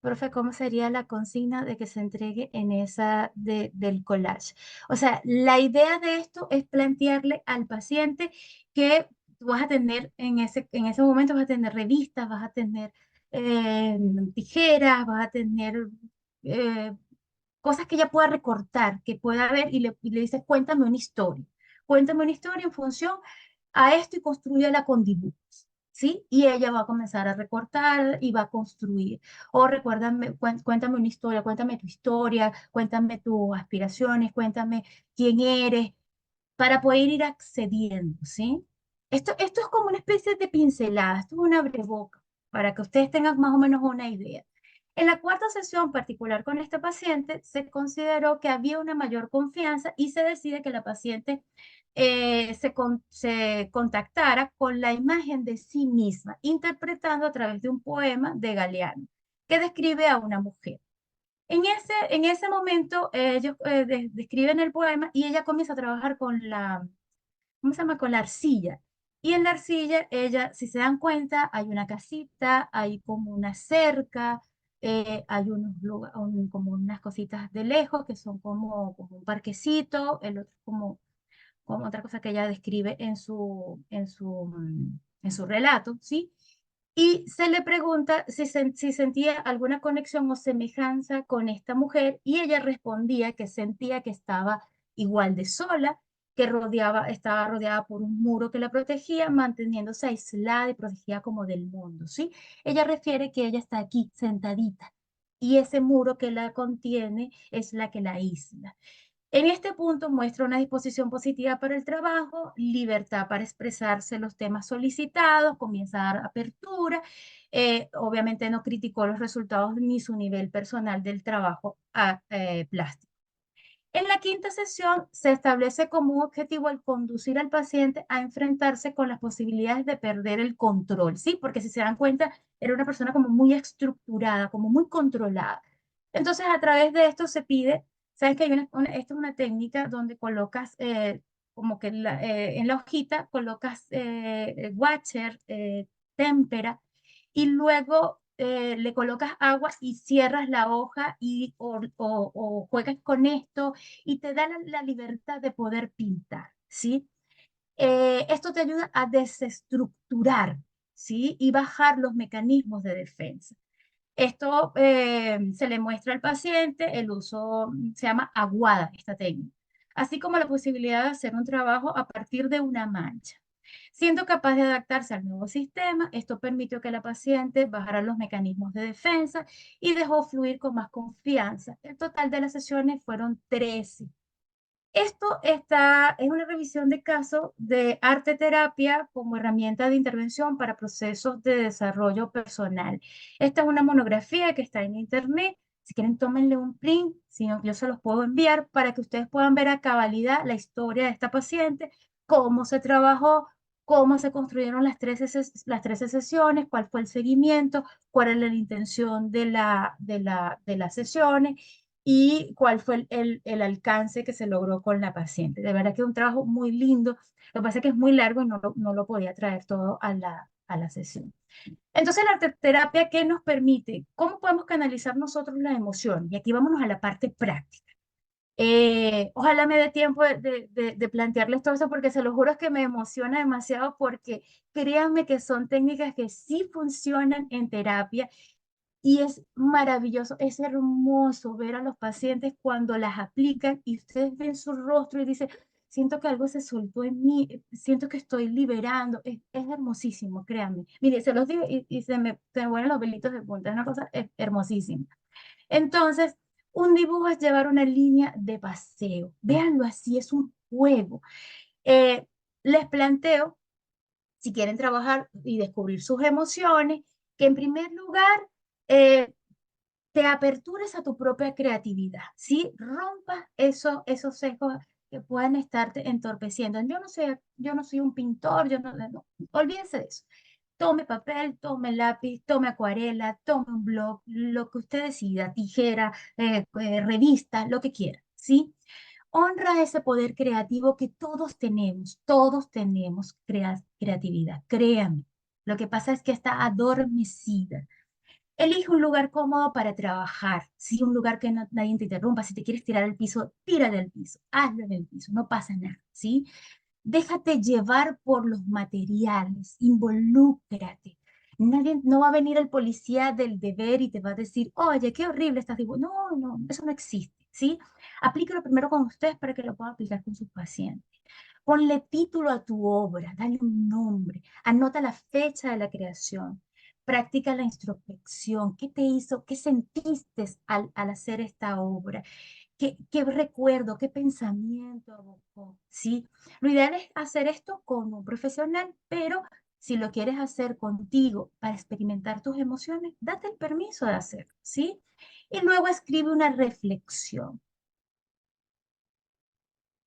Profe, ¿cómo sería la consigna de que se entregue en esa del collage? O sea, la idea de esto es plantearle al paciente que tú vas a tener en ese momento, vas a tener revistas, vas a tener eh, tijeras, vas a tener eh, cosas que ella pueda recortar, que pueda ver y le dices, cuéntame una historia. Cuéntame una historia en función a esto y construyela con dibujos, ¿sí? Y ella va a comenzar a recortar y va a construir. O recuérdame, cuéntame una historia, cuéntame tu historia, cuéntame tus aspiraciones, cuéntame quién eres, para poder ir accediendo, ¿sí? Esto es como una especie de pincelada, esto es una breboca, para que ustedes tengan más o menos una idea. En la cuarta sesión particular con esta paciente, se consideró que había una mayor confianza y se decide que la paciente se contactara con la imagen de sí misma, interpretando a través de un poema de Galeano, que describe a una mujer. En ese momento, ellos describen el poema y ella comienza a trabajar con ¿cómo se llama? Con la arcilla. Y en la arcilla, ella, si se dan cuenta, hay una casita, hay como una cerca, hay como unas cositas de lejos que son como un parquecito, el otro como otra cosa que ella describe en su relato, ¿sí? Y se le pregunta si sentía alguna conexión o semejanza con esta mujer y ella respondía que sentía que estaba igual de sola, que estaba rodeada por un muro que la protegía, manteniéndose aislada y protegida como del mundo, ¿sí? Ella refiere que ella está aquí sentadita y ese muro que la contiene es la que la aísla. En este punto muestra una disposición positiva para el trabajo, libertad para expresarse los temas solicitados, comienza a dar apertura. Obviamente no criticó los resultados ni su nivel personal del trabajo plástico. En la quinta sesión se establece como un objetivo el conducir al paciente a enfrentarse con las posibilidades de perder el control, ¿sí? Porque si se dan cuenta, era una persona como muy estructurada, como muy controlada. Entonces, a través de esto se pide, sabes que esta es una técnica donde colocas como que en la hojita colocas watcher, témpera, y luego le colocas agua y cierras la hoja o juegas con esto y te da la libertad de poder pintar, ¿sí? Esto te ayuda a desestructurar, ¿sí? Y bajar los mecanismos de defensa. Esto se le muestra al paciente, el uso se llama aguada, esta técnica, así como la posibilidad de hacer un trabajo a partir de una mancha. Siendo capaz de adaptarse al nuevo sistema, esto permitió que la paciente bajara los mecanismos de defensa y dejó fluir con más confianza. El total de las sesiones fueron 13. Es una revisión de caso de arte terapia como herramienta de intervención para procesos de desarrollo personal. Esta es una monografía que está en internet. Si quieren, tómenle un print, si no, yo se los puedo enviar para que ustedes puedan ver a cabalidad la historia de esta paciente, cómo se trabajó, cómo se construyeron las 13 sesiones, cuál fue el seguimiento, cuál era la intención de las sesiones y cuál fue el alcance que se logró con la paciente. De verdad que es un trabajo muy lindo. Lo que pasa es que es muy largo y no lo podía traer todo a la sesión. Entonces, la arte terapia, ¿qué nos permite? ¿Cómo podemos canalizar nosotros las emociones? Y aquí vámonos a la parte práctica. Ojalá me dé tiempo de plantearles todo eso porque se lo juro que me emociona demasiado porque créanme que son técnicas que sí funcionan en terapia y es maravilloso, es hermoso ver a los pacientes cuando las aplican y ustedes ven su rostro y dicen, siento que algo se soltó en mí, siento que estoy liberando. Es hermosísimo, créanme. Mire, se los digo y se me ponen los velitos de punta, es una cosa hermosísima. Entonces, un dibujo es llevar una línea de paseo. Véanlo así, es un juego. Eh, Les planteo, si quieren trabajar y descubrir sus emociones, que en primer lugar eh, te apertures a tu propia creatividad, ¿sí? Rompas esos sesgos que puedan estarte entorpeciendo. Yo no soy un pintor, no, olvídense de eso. Tome papel, tome lápiz, tome acuarela, tome un blog, lo que usted decida, tijera, revista, lo que quiera, ¿sí? Honra ese poder creativo que todos tenemos creatividad, créanme. Lo que pasa es que está adormecida. Elige un lugar cómodo para trabajar, ¿sí? Un lugar que nadie te interrumpa. Si te quieres tirar al piso, tírate al piso, hazlo en el piso, no pasa nada, ¿sí? Déjate llevar por los materiales, involúcrate. Nadie, no va a venir el policía del deber y te va a decir, oye, qué horrible estás dibujando. No, no, eso no existe, ¿sí? Aplícalo primero con ustedes para que lo puedan aplicar con sus pacientes. Ponle título a tu obra, dale un nombre, anota la fecha de la creación, practica la introspección, qué te hizo, qué sentiste al hacer esta obra, qué recuerdo, qué pensamiento evocó, ¿sí? Lo ideal es hacer esto con un profesional, pero Si lo quieres hacer contigo para experimentar tus emociones, date el permiso de hacerlo, ¿sí? Y luego escribe una reflexión.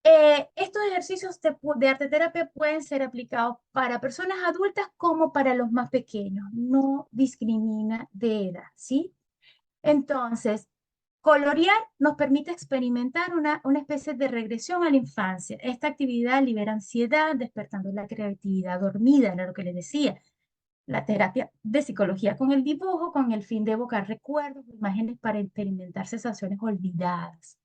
Estos ejercicios de arte terapia pueden ser aplicados para personas adultas como para los más pequeños. No discrimina de edad, ¿sí? Entonces, colorear nos permite experimentar una especie de regresión a la infancia. Esta actividad libera ansiedad, despertando la creatividad dormida, era lo que les decía. La terapia de psicología con el dibujo, con el fin de evocar recuerdos, imágenes para experimentar sensaciones olvidadas.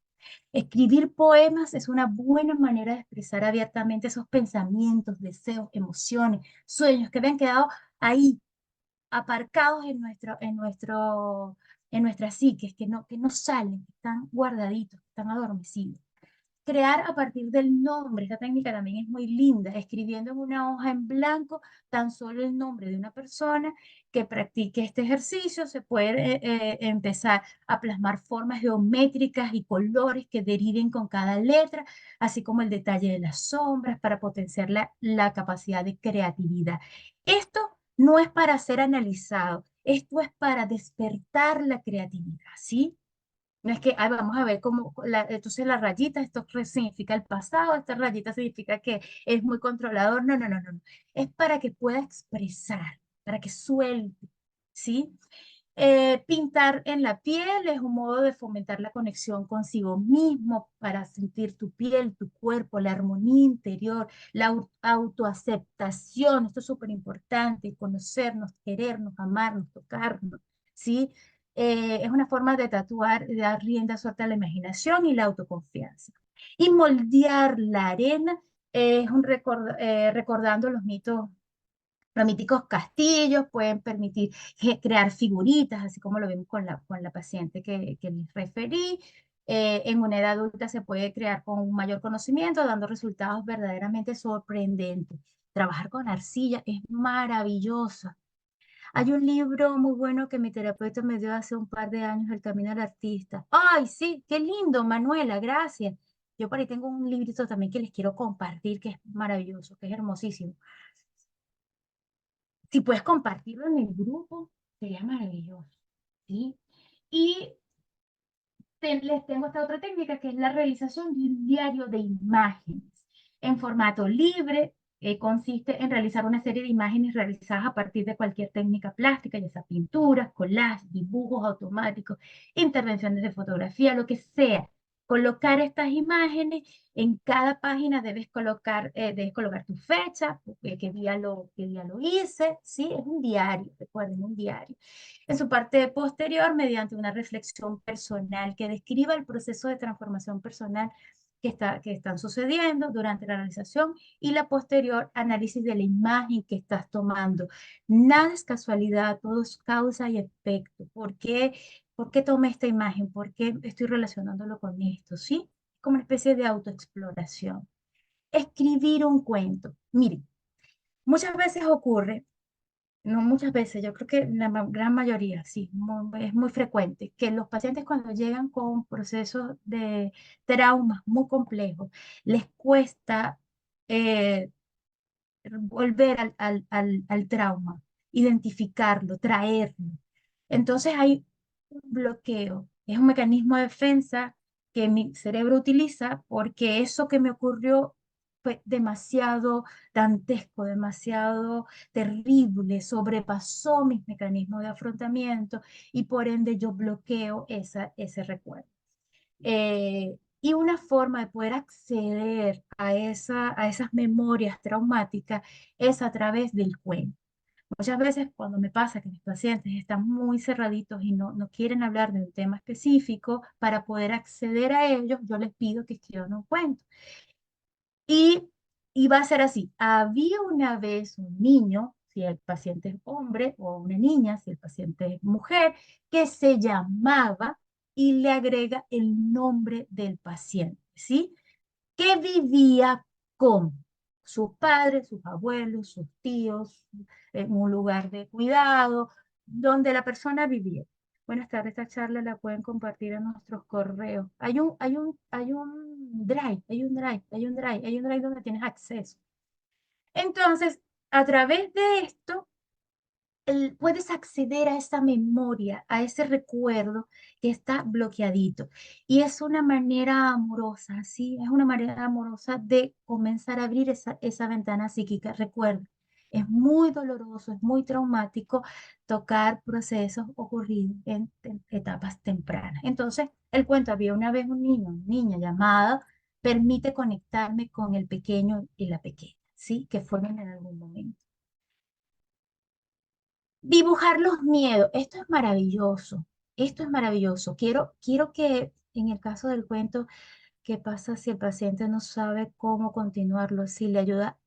Escribir poemas es una buena manera de expresar abiertamente esos pensamientos, deseos, emociones, sueños que habían quedado ahí, aparcados en nuestras psiques, que no salen, que están guardaditos, que están adormecidos. Crear a partir del nombre, esta técnica también es muy linda, escribiendo en una hoja en blanco tan solo el nombre de una persona que practique este ejercicio, se puede empezar a plasmar formas geométricas y colores que deriven con cada letra, así como el detalle de las sombras para potenciar la capacidad de creatividad. Esto no es para ser analizado, esto es para despertar la creatividad, ¿sí? No es que, ay, vamos a ver cómo, entonces la rayita, esto significa el pasado, esta rayita significa que es muy controlador. No, no, no, no, no. Es para que pueda expresar, para que suelte, ¿sí? Pintar en la piel es un modo de fomentar la conexión consigo mismo, para sentir tu piel, tu cuerpo, la armonía interior, la autoaceptación. Esto es súper importante, conocernos, querernos, amarnos, tocarnos, ¿sí? Es una forma de tatuar, de dar rienda suelta a la imaginación y la autoconfianza. Y moldear la arena es recordando los míticos castillos, pueden permitir crear figuritas, así como lo vimos con la paciente que les referí. En una edad adulta se puede crear con un mayor conocimiento, dando resultados verdaderamente sorprendentes. Trabajar con arcilla es maravilloso. Hay un libro muy bueno que mi terapeuta me dio hace un par de años, El Camino del Artista. ¡Ay, sí! ¡Qué lindo, Manuela! Gracias. Yo por ahí tengo un librito también que les quiero compartir, que es maravilloso, que es hermosísimo. Si puedes compartirlo en el grupo, sería maravilloso, ¿sí? Y les tengo esta otra técnica que es la realización de un diario de imágenes en formato libre. Consiste en realizar una serie de imágenes realizadas a partir de cualquier técnica plástica, ya sea pinturas, collage, dibujos automáticos, intervenciones de fotografía, lo que sea. Colocar estas imágenes en cada página debes colocar tu fecha, qué día lo hice, ¿sí? Es un diario, recuerden, un diario. En su parte posterior, mediante una reflexión personal que describa el proceso de transformación personal que están sucediendo durante la realización, y la posterior análisis de la imagen que estás tomando. Nada es casualidad, todo es causa y efecto. ¿Por qué tomé esta imagen? ¿Por qué estoy relacionándolo con esto? ¿Sí? Como una especie de autoexploración. Escribir un cuento. Miren, muchas veces ocurre, no muchas veces, yo creo que gran mayoría, sí, es muy frecuente, que los pacientes cuando llegan con procesos de traumas muy complejos, les cuesta eh, volver al trauma, identificarlo, traerlo. Entonces hay un bloqueo, es un mecanismo de defensa que mi cerebro utiliza porque eso que me ocurrió fue demasiado dantesco, demasiado terrible, sobrepasó mis mecanismos de afrontamiento y por ende yo bloqueo ese recuerdo. Y una forma de poder acceder a esas memorias traumáticas es a través del cuento. Muchas veces cuando me pasa que mis pacientes están muy cerraditos y no quieren hablar de un tema específico, para poder acceder a ellos, yo les pido que escriban un cuento. Y, y va a ser así. Había una vez un niño, si el paciente es hombre, o una niña, si el paciente es mujer, que se llamaba, y le agrega el nombre del paciente, ¿sí? Que vivía con sus padres, sus abuelos, sus tíos, en un lugar de cuidado, donde la persona vivía. Buenas tardes, esta charla la pueden compartir en nuestros correos. Hay un drive donde tienes acceso. Entonces, a través de esto, puedes acceder a esa memoria, a ese recuerdo que está bloqueadito. Y es una manera amorosa, ¿sí? Es una manera amorosa de comenzar a abrir esa ventana psíquica. Recuerda, es muy doloroso, es muy traumático tocar procesos ocurridos en etapas tempranas. Entonces, el cuento, había una vez un niño, una niña llamada, permite conectarme con el pequeño y la pequeña, ¿sí? Que fueron en algún momento. Dibujar los miedos, esto es maravilloso, esto es maravilloso. Quiero que en el caso del cuento, ¿qué pasa si el paciente no sabe cómo continuarlo? Si le ayuda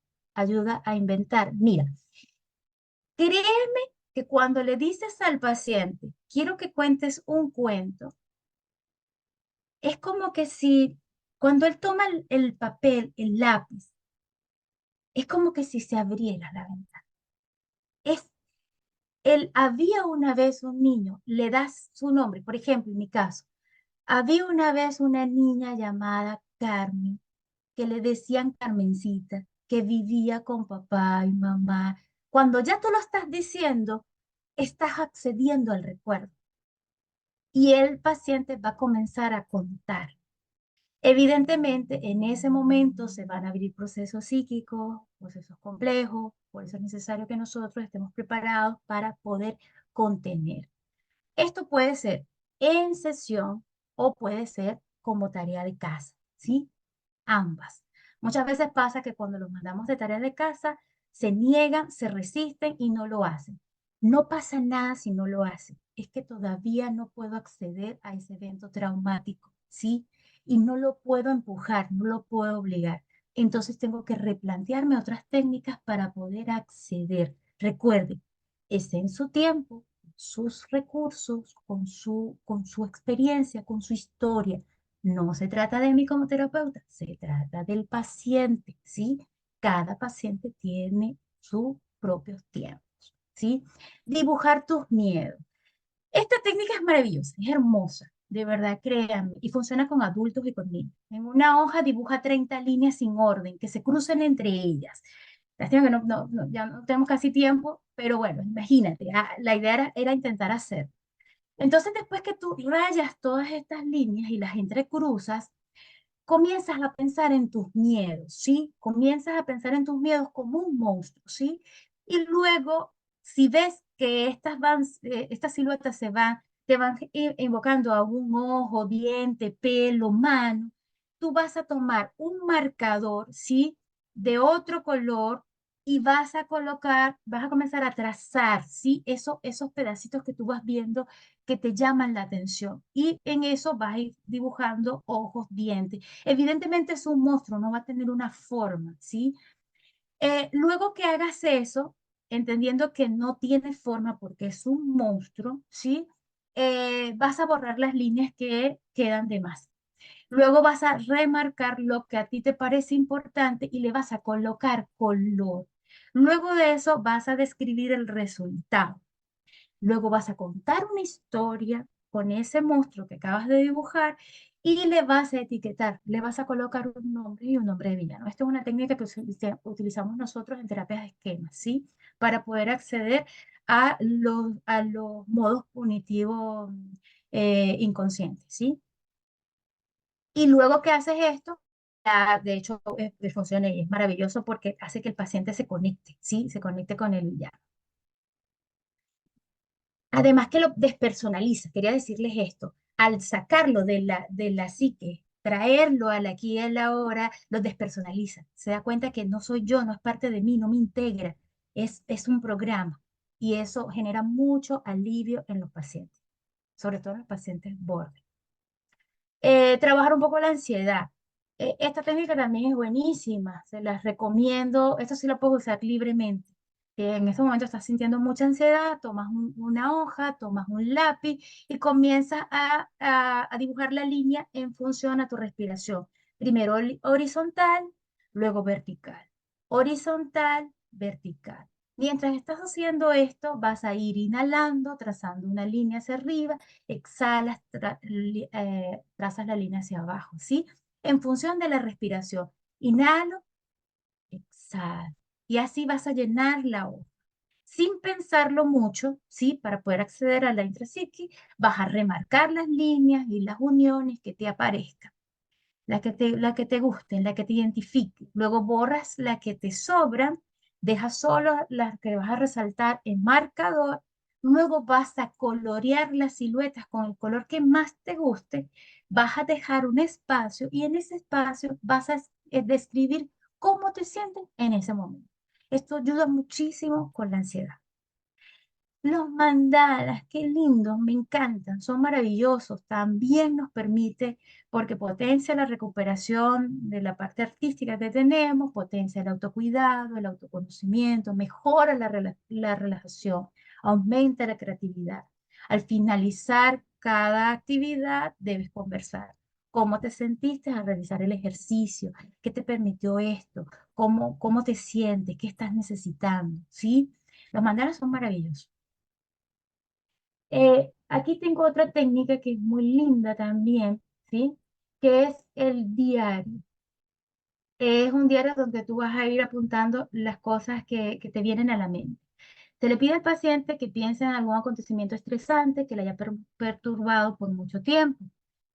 a inventar. Mira, créeme que cuando le dices al paciente, quiero que cuentes un cuento, es como que si cuando él toma el papel, el lápiz, es como que si se abriera la ventana. Es había una vez un niño, le das su nombre, por ejemplo, en mi caso. Había una vez una niña llamada Carmen, que le decían Carmencita, que vivía con papá y mamá. Cuando ya tú lo estás diciendo, estás accediendo al recuerdo y el paciente va a comenzar a contar. Evidentemente, en ese momento se van a abrir procesos psíquicos, procesos complejos, por eso es necesario que nosotros estemos preparados para poder contener. Esto puede ser en sesión o puede ser como tarea de casa, ¿sí? Ambas. Muchas veces pasa que cuando los mandamos de tarea de casa, se niegan, se resisten y no lo hacen. No pasa nada si no lo hacen. Es que todavía no puedo acceder a ese evento traumático, ¿sí? Y no lo puedo empujar, no lo puedo obligar. Entonces tengo que replantearme otras técnicas para poder acceder. Recuerde, es en su tiempo, sus recursos, con su experiencia, con su historia. No se trata de mí como terapeuta, se trata del paciente, ¿sí? Cada paciente tiene sus propios tiempos, ¿sí? Dibujar tus miedos. Esta técnica es maravillosa, es hermosa, de verdad, créanme, y funciona con adultos y con niños. En una hoja dibuja 30 líneas sin orden, que se crucen entre ellas. Lástima que ya no tenemos casi tiempo, pero bueno, imagínate, la idea era intentar hacer. Entonces, después que tú rayas todas estas líneas y las entrecruzas, comienzas a pensar en tus miedos, ¿sí? Comienzas a pensar en tus miedos como un monstruo, ¿sí? Y luego, si ves que estas siluetas te van invocando a un ojo, diente, pelo, mano, tú vas a tomar un marcador, ¿sí? De otro color y vas a comenzar a trazar, ¿sí? Esos pedacitos que tú vas viendo que te llaman la atención. Y en eso vas a ir dibujando ojos, dientes. Evidentemente es un monstruo, no va a tener una forma, ¿sí? Luego que hagas eso, entendiendo que no tiene forma porque es un monstruo, ¿sí? Vas a borrar las líneas que quedan de más. Luego vas a remarcar lo que a ti te parece importante y le vas a colocar color. Luego de eso vas a describir el resultado. Luego vas a contar una historia con ese monstruo que acabas de dibujar y le vas a etiquetar, le vas a colocar un nombre y un nombre de villano. Esta es una técnica que utilizamos nosotros en terapias de esquemas, ¿sí? Para poder acceder a los modos punitivos inconscientes, ¿sí? Y luego que haces esto, ya, de hecho, funciona y es maravilloso porque hace que el paciente se conecte, ¿sí? Se conecte con el villano. Además que lo despersonaliza, quería decirles esto, al sacarlo de la psique, traerlo al aquí y al ahora, lo despersonaliza. Se da cuenta que no soy yo, no es parte de mí, no me integra, es un programa. Y eso genera mucho alivio en los pacientes, sobre todo en los pacientes borde. Trabajar un poco la ansiedad. Esta técnica también es buenísima, se las recomiendo. Esto sí lo puedo usar libremente. En este momento estás sintiendo mucha ansiedad, tomas una hoja, tomas un lápiz y comienzas a dibujar la línea en función a tu respiración. Primero horizontal, luego vertical. Horizontal, vertical. Mientras estás haciendo esto, vas a ir inhalando, trazando una línea hacia arriba, exhalas, trazas la línea hacia abajo, ¿sí? En función de la respiración. Inhalo, exhalo. y así vas a llenar la hoja. Sin pensarlo mucho, ¿sí? Para poder acceder a la intrapsíquica, vas a remarcar las líneas y las uniones que te aparezcan, la que te gusten, la que te identifique. Luego borras la que te sobran, dejas solo las que vas a resaltar en marcador. Luego vas a colorear las siluetas con el color que más te guste. Vas a dejar un espacio y en ese espacio vas a describir cómo te sientes en ese momento. Esto ayuda muchísimo con la ansiedad. Los mandalas, qué lindos, me encantan, son maravillosos. También nos permite, porque potencia la recuperación de la parte artística que tenemos, potencia el autocuidado, el autoconocimiento, mejora la relajación, aumenta la creatividad. Al finalizar cada actividad, debes conversar. ¿Cómo te sentiste al realizar el ejercicio? ¿Qué te permitió esto? ¿Cómo te sientes? ¿Qué estás necesitando? ¿Sí? Los mandalas son maravillosos. Aquí tengo otra técnica que es muy linda también, ¿sí? Que es el diario. Es un diario donde tú vas a ir apuntando las cosas que te vienen a la mente. Se le pide al paciente que piense en algún acontecimiento estresante que le haya perturbado por mucho tiempo.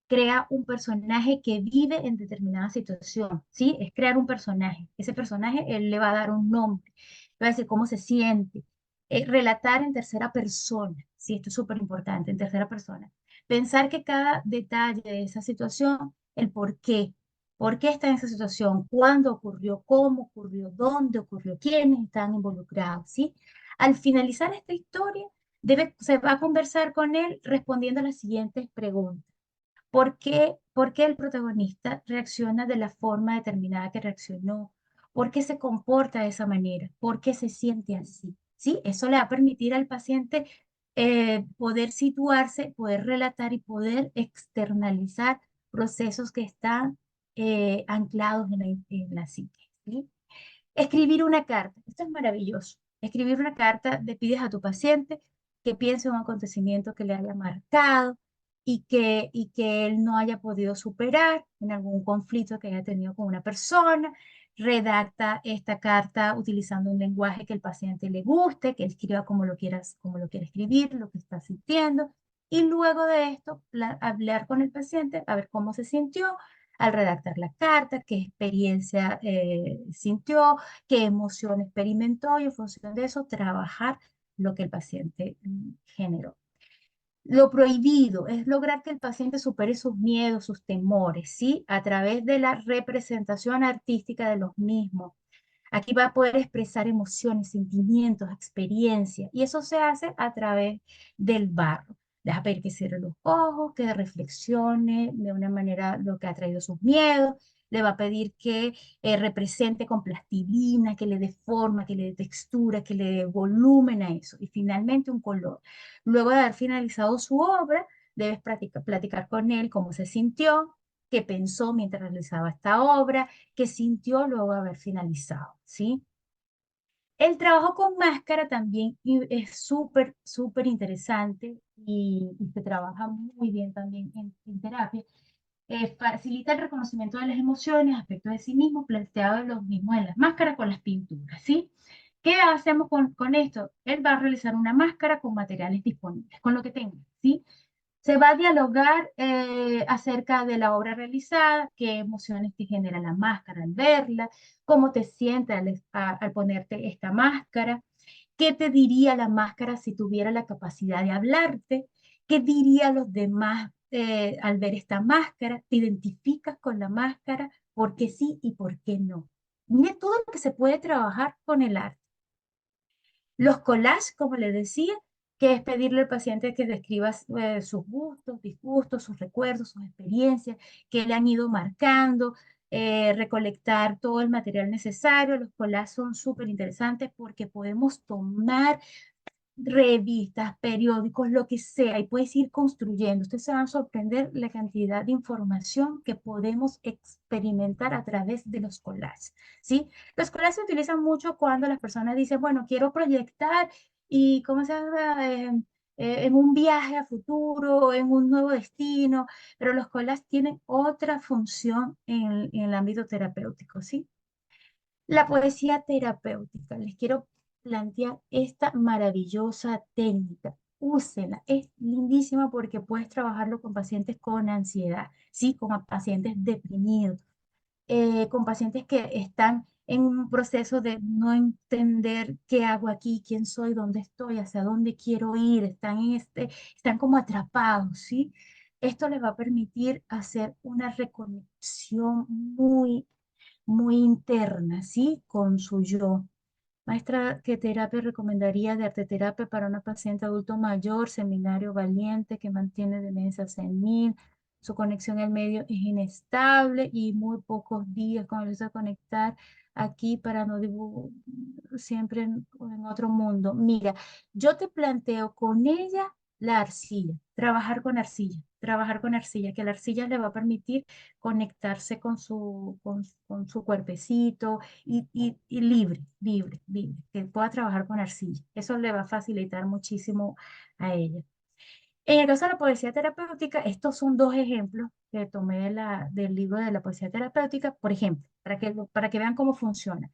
Crea un personaje que vive en determinada situación, ¿sí? Es crear un personaje. Ese personaje, él le va a dar un nombre, le va a decir cómo se siente. Relatar en tercera persona, sí, esto es súper importante, en tercera persona. Pensar que cada detalle de esa situación, el por qué está en esa situación, cuándo ocurrió, cómo ocurrió, dónde ocurrió, quiénes están involucrados, ¿sí? Al finalizar esta historia, se va a conversar con él respondiendo a las siguientes preguntas. Por qué el protagonista reacciona de la forma determinada que reaccionó? ¿Por qué se comporta de esa manera? ¿Por qué se siente así? ¿Sí? Eso le va a permitir al paciente poder situarse, poder relatar y poder externalizar procesos que están anclados en la psique. ¿Sí? Escribir una carta. Esto es maravilloso. Escribir una carta, le pides a tu paciente que piense en un acontecimiento que le haya marcado y que él no haya podido superar en algún conflicto que haya tenido con una persona. Redacta esta carta utilizando un lenguaje que el paciente le guste, que él escriba como lo quiera escribir, lo que está sintiendo. Y luego de esto, hablar con el paciente, a ver cómo se sintió al redactar la carta, qué experiencia sintió, qué emoción experimentó y en función de eso trabajar lo que el paciente generó. Lo prohibido es lograr que el paciente supere sus miedos, sus temores, ¿sí? A través de la representación artística de los mismos. Aquí va a poder expresar emociones, sentimientos, experiencias, y eso se hace a través del barro. Le vas a pedir que cierre los ojos, que reflexione de una manera lo que ha traído sus miedos. Le va a pedir que represente con plastilina, que le dé forma, que le dé textura, que le dé volumen a eso. Y finalmente un color. Luego de haber finalizado su obra, debes platicar con él cómo se sintió, qué pensó mientras realizaba esta obra, qué sintió luego de haber finalizado, ¿sí? El trabajo con máscara también es súper, súper interesante y se trabaja muy bien también en terapia. Facilita el reconocimiento de las emociones, aspectos de sí mismo, planteado de los mismos en las máscaras con las pinturas, ¿sí? ¿Qué hacemos con esto? Él va a realizar una máscara con materiales disponibles, con lo que tenga, ¿sí? Se va a dialogar acerca de la obra realizada, qué emociones te genera la máscara al verla, cómo te sientes al ponerte esta máscara, qué te diría la máscara si tuviera la capacidad de hablarte, qué dirían los demás al ver esta máscara, te identificas con la máscara, por qué sí y por qué no. Mire todo lo que se puede trabajar con el arte. Los collages, como les decía, que es pedirle al paciente que describa sus gustos, disgustos, sus recuerdos, sus experiencias, que le han ido marcando, recolectar todo el material necesario. Los collages son súper interesantes porque podemos tomar revistas, periódicos, lo que sea, y puedes ir construyendo. Ustedes se van a sorprender la cantidad de información que podemos experimentar a través de los collages, ¿sí? Los collages se utilizan mucho cuando las personas dicen, bueno, quiero proyectar y, ¿cómo se llama? En un viaje a futuro, en un nuevo destino, pero los collages tienen otra función en el ámbito terapéutico, ¿sí? La poesía terapéutica. Les quiero plantear esta maravillosa técnica. Úsela. Es lindísima porque puedes trabajarlo con pacientes con ansiedad, ¿sí? Con pacientes deprimidos, con pacientes que están en un proceso de no entender qué hago aquí, quién soy, dónde estoy, hacia dónde quiero ir, están como atrapados, ¿sí? Esto les va a permitir hacer una reconexión muy interna, ¿sí? Con su yo. Maestra, ¿qué terapia recomendaría de arteterapia para una paciente adulto mayor, seminario valiente, que mantiene demencia senil? Su conexión al medio es inestable y muy pocos días comienza a conectar aquí para no siempre en otro mundo. Mira, yo te planteo con ella la arcilla, trabajar con arcilla, que la arcilla le va a permitir conectarse con su cuerpecito y libre, que pueda trabajar con arcilla. Eso le va a facilitar muchísimo a ella. En el caso de la poesía terapéutica, estos son dos ejemplos que tomé del libro de la poesía terapéutica, por ejemplo, para que vean cómo funciona.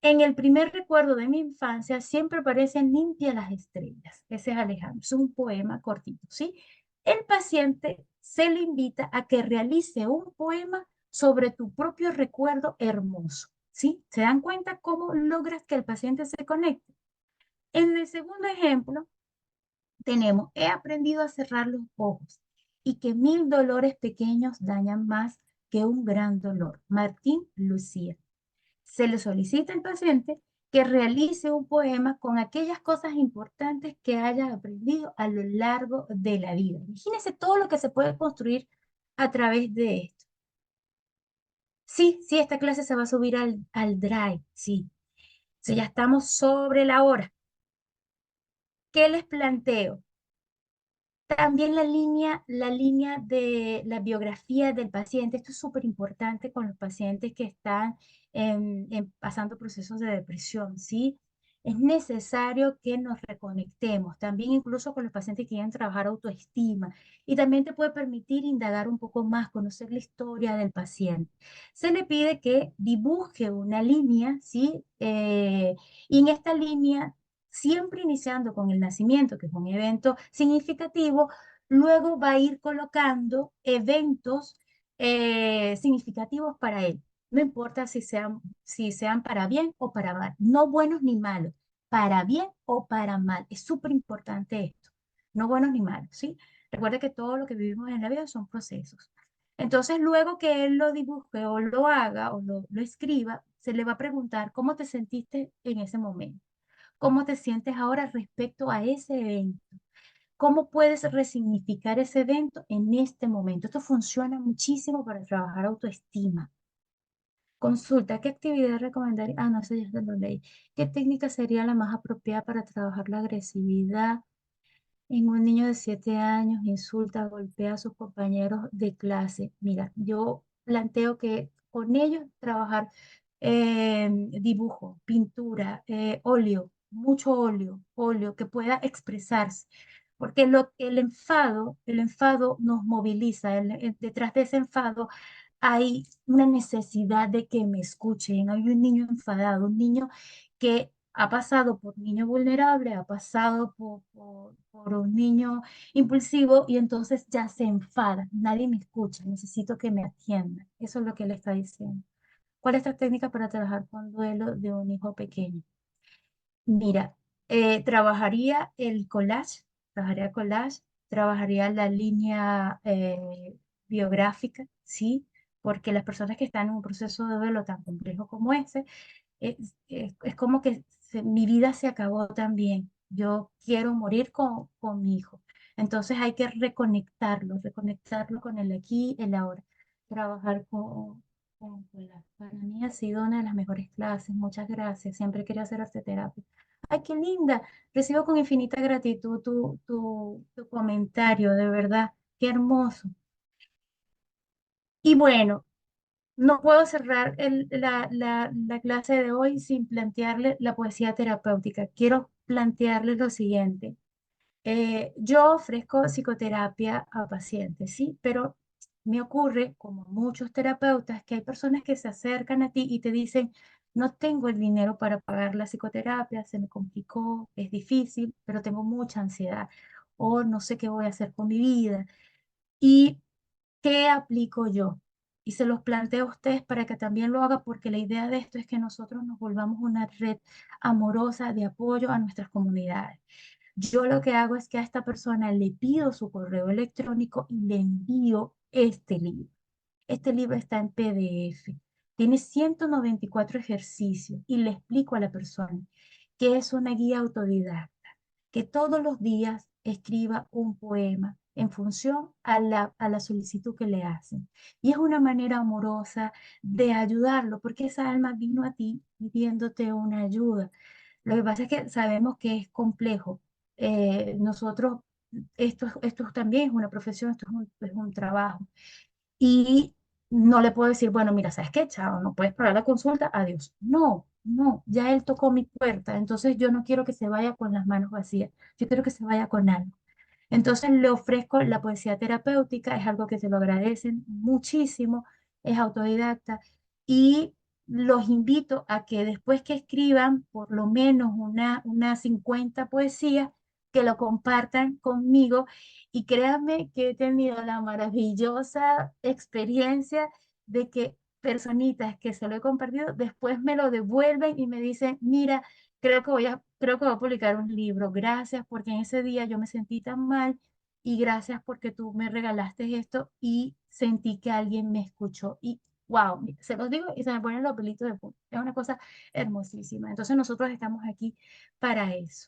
En el primer recuerdo de mi infancia siempre parecen limpias las estrellas. Ese es Alejandro, es un poema cortito, ¿sí? El paciente se le invita a que realice un poema sobre tu propio recuerdo hermoso, ¿sí? ¿Se dan cuenta cómo logras que el paciente se conecte? En el segundo ejemplo tenemos, he aprendido a cerrar los ojos y que 1000 dolores pequeños dañan más que un gran dolor. Martín Lucía. Se le solicita al paciente que realice un poema con aquellas cosas importantes que haya aprendido a lo largo de la vida. Imagínense todo lo que se puede construir a través de esto. Sí, sí, esta clase se va a subir al Drive, sí. Si ya estamos sobre la hora. ¿Qué les planteo? También la línea de la biografía del paciente. Esto es súper importante con los pacientes que están pasando procesos de depresión, ¿sí? Es necesario que nos reconectemos, también incluso con los pacientes que quieren trabajar autoestima. Y también te puede permitir indagar un poco más, conocer la historia del paciente. Se le pide que dibuje una línea, ¿sí? Y en esta línea siempre iniciando con el nacimiento, que es un evento significativo, luego va a ir colocando eventos significativos para él. No importa si sean para bien o para mal, no buenos ni malos, para bien o para mal. Es súper importante esto, no buenos ni malos, ¿sí? Recuerda que todo lo que vivimos en la vida son procesos. Entonces, luego que él lo dibuje o lo haga o lo escriba, se le va a preguntar cómo te sentiste en ese momento. ¿Cómo te sientes ahora respecto a ese evento? ¿Cómo puedes resignificar ese evento en este momento? Esto funciona muchísimo para trabajar autoestima. Consulta, ¿qué actividad recomendaría? Ah, no, eso ya se lo leí. ¿Qué técnica sería la más apropiada para trabajar la agresividad en un niño de 7 años? Insulta, golpea a sus compañeros de clase. Mira, yo planteo que con ellos trabajar dibujo, pintura, mucho óleo que pueda expresarse. Porque el enfado nos moviliza. Detrás de ese enfado hay una necesidad de que me escuchen. Hay un niño enfadado, un niño que ha pasado por niño vulnerable, ha pasado por un niño impulsivo y entonces ya se enfada. Nadie me escucha, necesito que me atiendan. Eso es lo que él está diciendo. ¿Cuál es la técnica para trabajar con duelo de un hijo pequeño? Mira, trabajaría collage, trabajaría la línea biográfica, ¿sí? Porque las personas que están en un proceso de duelo tan complejo como ese, es como que mi vida se acabó también. Yo quiero morir con mi hijo. Entonces hay que reconectarlo con el aquí, el ahora. Trabajar para mí ha sido una de las mejores clases. Muchas gracias. Siempre quería hacer arte terapia. Ay, qué linda. Recibo con infinita gratitud tu comentario, de verdad. Qué hermoso. Y bueno, no puedo cerrar la clase de hoy sin plantearle la poesía terapéutica. Quiero plantearles lo siguiente. Yo ofrezco psicoterapia a pacientes, ¿sí? Pero me ocurre, como muchos terapeutas, que hay personas que se acercan a ti y te dicen, no tengo el dinero para pagar la psicoterapia, se me complicó, es difícil, pero tengo mucha ansiedad o no sé qué voy a hacer con mi vida. ¿Y qué aplico yo? Y se los planteo a ustedes para que también lo hagan, porque la idea de esto es que nosotros nos volvamos una red amorosa de apoyo a nuestras comunidades. Yo lo que hago es que a esta persona le pido su correo electrónico y le envío este libro. Este libro está en PDF, tiene 194 ejercicios y le explico a la persona que es una guía autodidacta, que todos los días escriba un poema en función a la solicitud que le hacen. Y es una manera amorosa de ayudarlo, porque esa alma vino a ti pidiéndote una ayuda. Lo que pasa es que sabemos que es complejo. Nosotros, esto también es una profesión, esto es un trabajo. Y no le puedo decir, bueno, mira, ¿sabes qué, chao? No puedes pagar la consulta, adiós. No, no, ya él tocó mi puerta, entonces yo no quiero que se vaya con las manos vacías, yo quiero que se vaya con algo. Entonces le ofrezco la poesía terapéutica, es algo que se lo agradecen muchísimo, es autodidacta y los invito a que después que escriban por lo menos una 50 poesías, que lo compartan conmigo y créanme que he tenido la maravillosa experiencia de que personitas que se lo he compartido después me lo devuelven y me dicen, mira, creo que voy a publicar un libro. Gracias porque en ese día yo me sentí tan mal y gracias porque tú me regalaste esto y sentí que alguien me escuchó. Y wow, se los digo y se me ponen los pelitos de punta. Es una cosa hermosísima. Entonces nosotros estamos aquí para eso.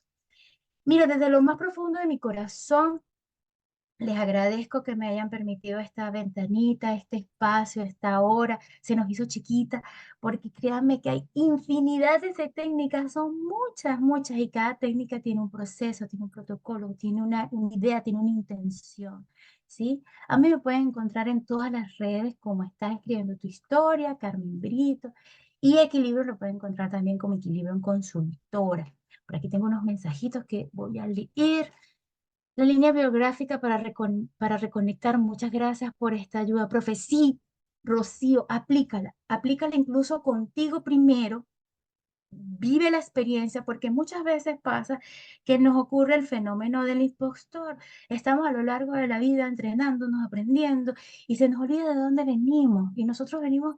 Mira, desde lo más profundo de mi corazón, les agradezco que me hayan permitido esta ventanita, este espacio, esta hora. Se nos hizo chiquita, porque créanme que hay infinidad de técnicas, son muchas, muchas, y cada técnica tiene un proceso, tiene un protocolo, tiene una idea, tiene una intención, ¿sí? A mí me pueden encontrar en todas las redes como Estás escribiendo tu historia, Carmen Brito, y Equilibrio lo pueden encontrar también como Equilibrio en Consultora. Por aquí tengo unos mensajitos que voy a leer. La línea biográfica para reconectar. Muchas gracias por esta ayuda, profe. Sí, Rocío, aplícala. Aplícala incluso contigo primero. Vive la experiencia, porque muchas veces pasa que nos ocurre el fenómeno del impostor. Estamos a lo largo de la vida entrenándonos, aprendiendo, y se nos olvida de dónde venimos. Y nosotros venimos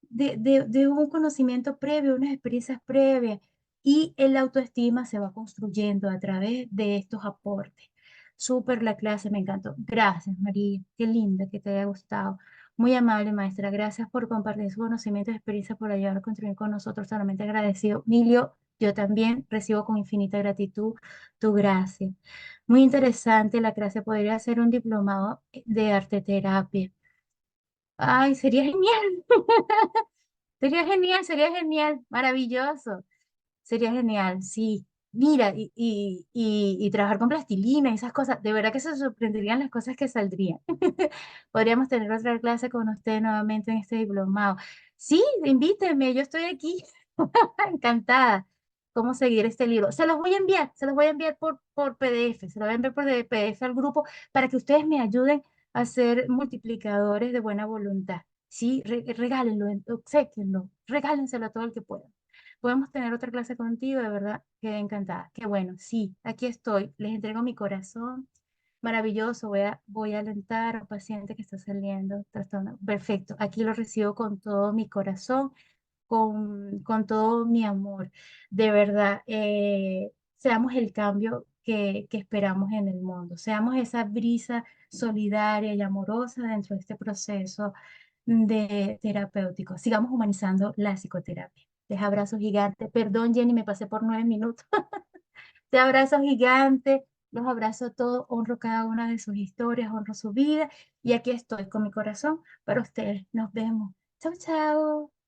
de un conocimiento previo, unas experiencias previas, y el autoestima se va construyendo a través de estos aportes. Súper la clase, me encantó. Gracias, María. Qué linda que te haya gustado. Muy amable, maestra. Gracias por compartir su conocimiento y experiencia, por ayudar a construir con nosotros. Solamente agradecido. Milio, yo también recibo con infinita gratitud tu gracia. Muy interesante la clase. Podría ser un diplomado de arte terapia. Ay, sería genial. Sería genial, maravilloso. Sería genial, sí. Mira, y trabajar con plastilina y esas cosas, de verdad que se sorprenderían las cosas que saldrían. Podríamos tener otra clase con usted nuevamente en este diplomado. Sí, invíteme, yo estoy aquí, encantada. ¿Cómo seguir este libro? Se los voy a enviar, se los voy a enviar por PDF, se los voy a enviar por PDF al grupo para que ustedes me ayuden a ser multiplicadores de buena voluntad. Sí, regálenlo, obséquienlo, regálenselo a todo el que pueda. Podemos tener otra clase contigo, de verdad, quedé encantada. Qué bueno, sí, aquí estoy, les entrego mi corazón. Maravilloso, voy a alentar a un paciente que está saliendo, trastorno. Perfecto, aquí lo recibo con todo mi corazón, con todo mi amor. De verdad, seamos el cambio que esperamos en el mundo, seamos esa brisa solidaria y amorosa dentro de este proceso de terapéutico. Sigamos humanizando la psicoterapia. Les abrazo gigante. Perdón, Jenny, me pasé por 9 minutos. Te abrazo gigante. Los abrazo a todos. Honro cada una de sus historias, honro su vida. Y aquí estoy con mi corazón para ustedes. Nos vemos. Chao, chao.